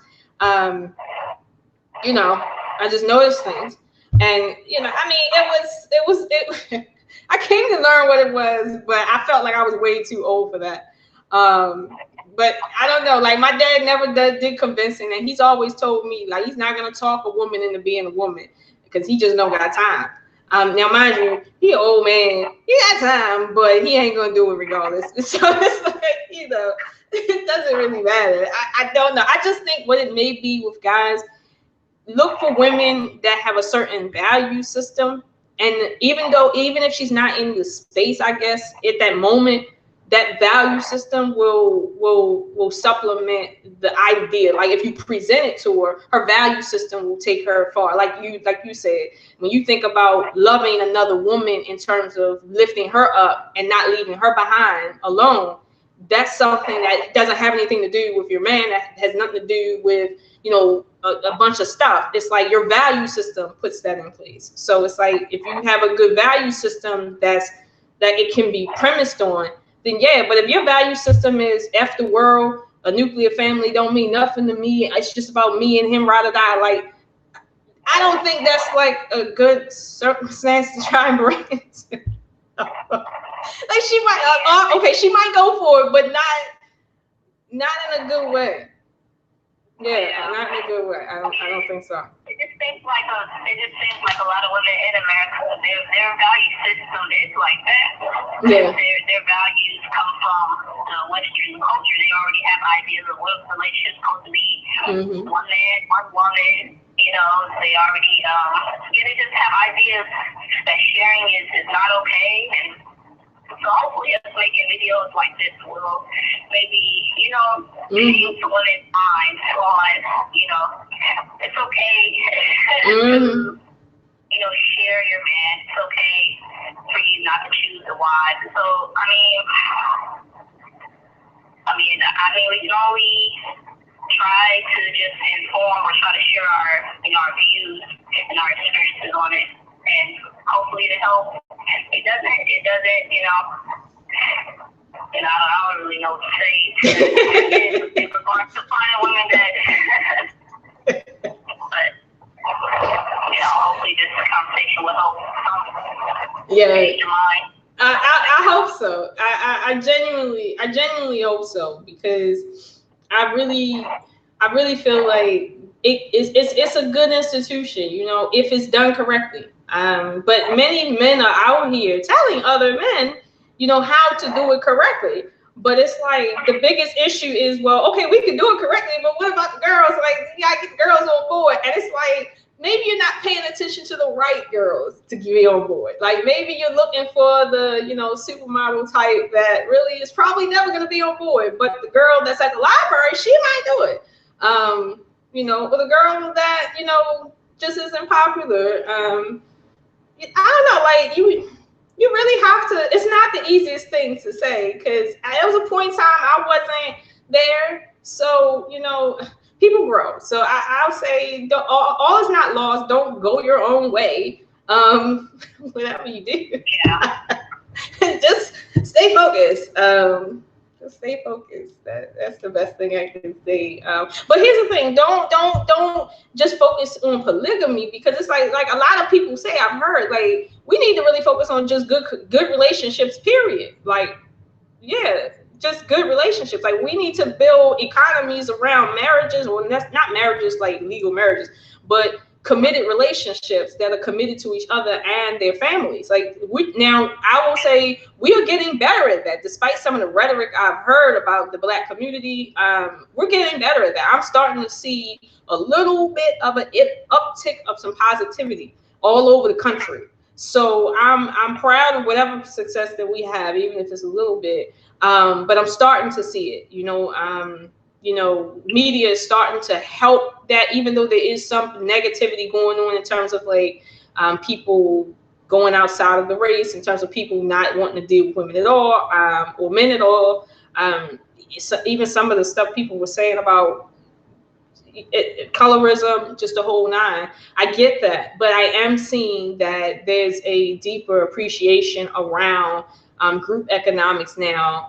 you know, I just noticed things. And, you know, I mean, it I came to learn what it was, but I felt like I was way too old for that. But I don't know, like my dad never did convincing, and he's always told me like he's not gonna talk a woman into being a woman because he just don't got time. Now mind you, he an old man, he got time, but he ain't gonna do it regardless. So it's like, you know, it doesn't really matter. I don't know. I just think what it may be with guys, look for women that have a certain value system. And even if she's not in the space, I guess at that moment, that value system will supplement the idea. Like if you present it to her, her value system will take her far. Like you said, when you think about loving another woman in terms of lifting her up and not leaving her behind alone, that's something that doesn't have anything to do with your man. That has nothing to do with, you know, a bunch of stuff. It's like your value system puts that in place. So it's like if you have a good value system that it can be premised on, then yeah. But if your value system is F the world, a nuclear family don't mean nothing to me, it's just about me and him, ride or die, like I don't think that's like a good circumstance to try and bring it to. Like she might okay, she might go for it, but not in a good way. Yeah, not in a good way. I don't think so. It just seems like a lot of women in America, their value system is like that. Yeah. Their values come from the Western culture. They already have ideas of what relationships supposed to be. Mm-hmm. One man, one woman. You know, they already they just have ideas that sharing is not okay. And so hopefully us making videos like this will maybe, you know, change women's minds on, you know, it's okay to, you know, share your man. It's okay for you not to choose the wife. So, I mean, we can only try to just inform or try to share our, you know, our views and our experiences on it, and hopefully to help. It doesn't, you know, and I don't really know what to say in regards to find a woman that, but, you know, hopefully this conversation will help change your mind. I hope so. I genuinely hope so, because I really feel like it's a good institution, you know, if it's done correctly. But many men are out here telling other men, you know, how to do it correctly. But it's like the biggest issue is, well, okay, we can do it correctly, but what about the girls? Like, you gotta get the girls on board. And it's like, maybe you're not paying attention to the right girls to get on board. Like maybe you're looking for the, you know, supermodel type that really is probably never going to be on board. But the girl that's at the library, she might do it. You know, or the girl that, you know, just isn't popular. I don't know, like you really have to, it's not the easiest thing to say, because there was a point in time I wasn't there. So, you know, people grow. So I'll say all is not lost. Don't go your own way. Whatever you do. Yeah. Just stay focused. Just stay focused. That's the best thing I can say. But here's the thing: don't just focus on polygamy, because it's like a lot of people say. I've heard like we need to really focus on just good relationships. Period. Like, yeah, just good relationships. Like, we need to build economies around marriages, or that's not marriages like legal marriages, but committed relationships that are committed to each other and their families. Like, now I will say we are getting better at that, despite some of the rhetoric I've heard about the Black community. We're getting better at that. I'm starting to see a little bit of an uptick of some positivity all over the country. So I'm proud of whatever success that we have, even if it's a little bit. But I'm starting to see it. Media is starting to help that, even though there is some negativity going on in terms of like people going outside of the race, in terms of people not wanting to deal with women at all, or men at all. So even some of the stuff people were saying about colorism, just the whole nine. I get that, but I am seeing that there's a deeper appreciation around group economics now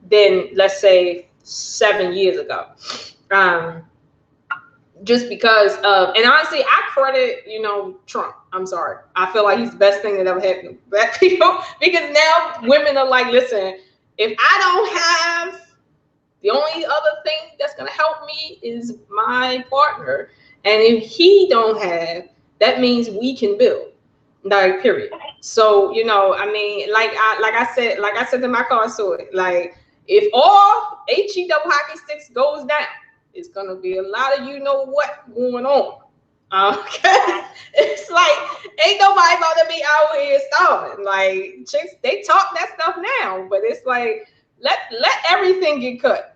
than, let's say, 7 years ago. Just because of, and honestly, I credit, Trump. I'm sorry. I feel like he's the best thing that ever happened to Black people, because now women are like, listen, if I don't have, the only other thing that's going to help me is my partner. And if he don't have, that means we can build. Like, period. So, I mean, like I said to my consort, like, if all HE double hockey sticks goes down, it's going to be a lot of what going on. Okay. It's like, ain't nobody about to be out here starving. Like, chicks, they talk that stuff now, but it's like, let everything get cut.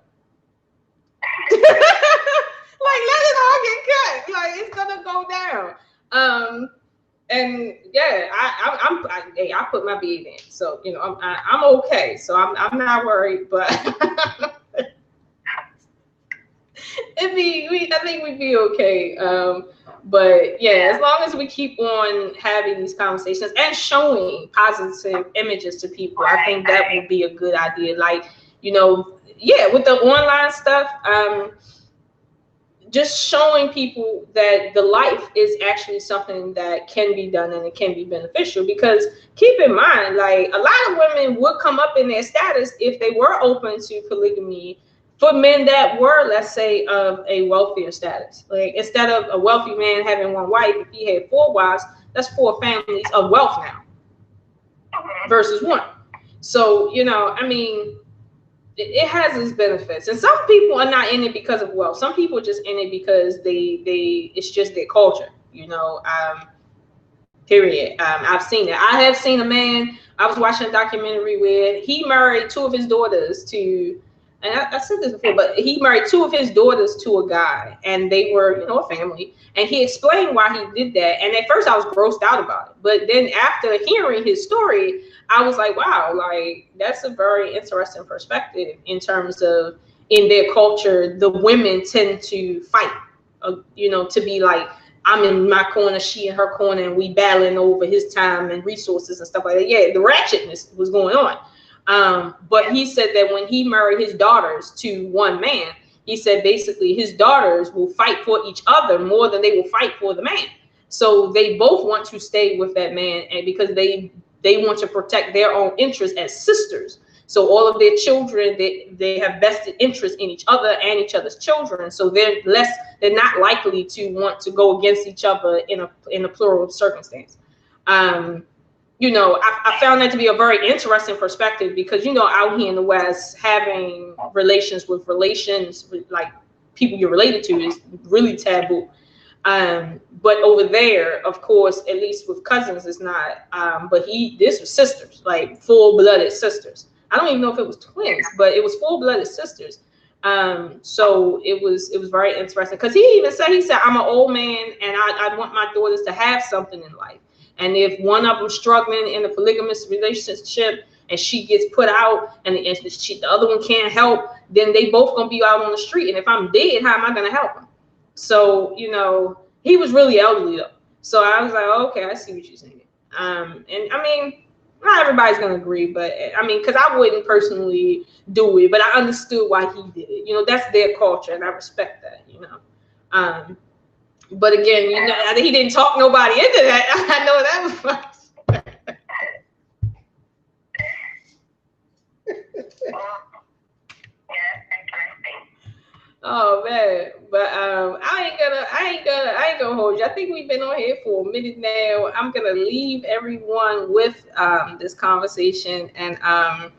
Like, let it all get cut. Like, it's gonna go down. And yeah, I put my bid in, so I'm okay. So I'm not worried, but I think we'd be okay. But yeah, as long as we keep on having these conversations and showing positive images to people, I think that would be a good idea. Like, yeah, with the online stuff, just showing people that the life is actually something that can be done and it can be beneficial. Because keep in mind, like, a lot of women would come up in their status if they were open to polygamy for men that were, let's say, of a wealthier status. Like, instead of a wealthy man having one wife, if he had 4 wives, that's 4 families of wealth now versus 1. So, I mean, it has its benefits. And some people are not in it because of wealth. Some people are just in it because it's just their culture, period. I've seen it. I have seen a man, I was watching a documentary where he married 2 of his daughters to, and I said this before, but he married 2 of his daughters to a guy, and they were, a family. And he explained why he did that. And at first I was grossed out about it. But then after hearing his story, I was like, wow, like, that's a very interesting perspective in terms of, in their culture, the women tend to fight, to be like, I'm in my corner, she in her corner, and we battling over his time and resources and stuff like that. Yeah, the ratchetness was going on. But he said that when he married his daughters to one man, he said basically his daughters will fight for each other more than they will fight for the man. So they both want to stay with that man, and because they want to protect their own interests as sisters. So all of their children, they have vested interest in each other and each other's children. So they're not likely to want to go against each other in a plural circumstance. I found that to be a very interesting perspective, because, out here in the West, having relations with like people you're related to is really taboo. But over there, of course, at least with cousins, it's not. But this was sisters, like full-blooded sisters. I don't even know if it was twins, but it was full-blooded sisters. So it was very interesting, because he even said, I'm an old man and I want my daughters to have something in life. And if one of them struggling in a polygamous relationship and she gets put out and the other one can't help, then they both gonna be out on the street. And if I'm dead, how am I gonna help them? So, he was really elderly though. So I was like, oh, okay, I see what you're saying. And I mean, not everybody's gonna agree, but I mean, because I wouldn't personally do it, but I understood why he did it. That's their culture, and I respect that. But again, he didn't talk nobody into that. I know that was fun. Oh man, but I ain't gonna hold you. I think we've been on here for a minute now. I'm gonna leave everyone with this conversation, and I'm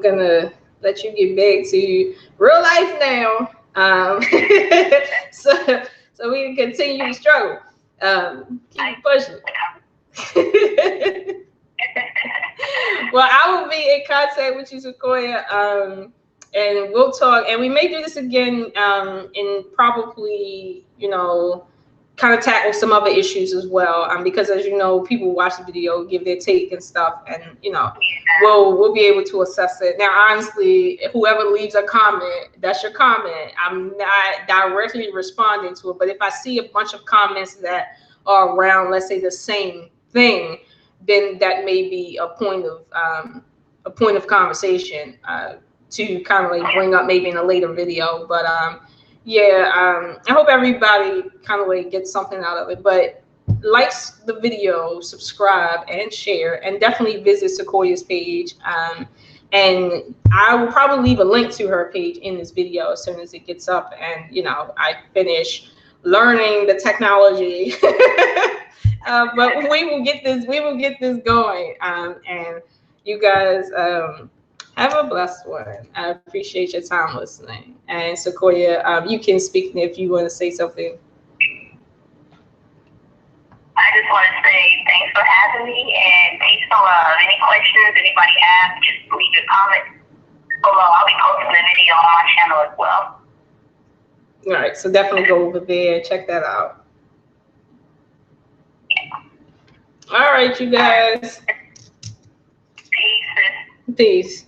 gonna let you get back to real life now. So so we can continue to struggle. Keep pushing. Well, I will be in contact with you, SequOYA, and we'll talk. And we may do this again, and probably, kind of tackle some other issues as well. Because as you know, people watch the video, give their take and stuff, and we'll be able to assess it. Now, honestly, whoever leaves a comment, that's your comment. I'm not directly responding to it, but if I see a bunch of comments that are around, let's say, the same thing, then that may be a point of conversation to kind of like bring up maybe in a later video. But I hope everybody kind of like gets something out of it. But like the video, subscribe and share, and definitely visit SequOYA's page. And I will probably leave a link to her page in this video as soon as it gets up, and I finish learning the technology. But we will get this going. And you guys have a blessed one. I appreciate your time listening. And SequOYA, you can speak if you want to say something. I just want to say thanks for having me, and peace and love. Any questions anybody have, just leave your comments below. I'll be posting the video on my channel as well. All right, so definitely go over there and check that out. All right, you guys. Peace. Peace.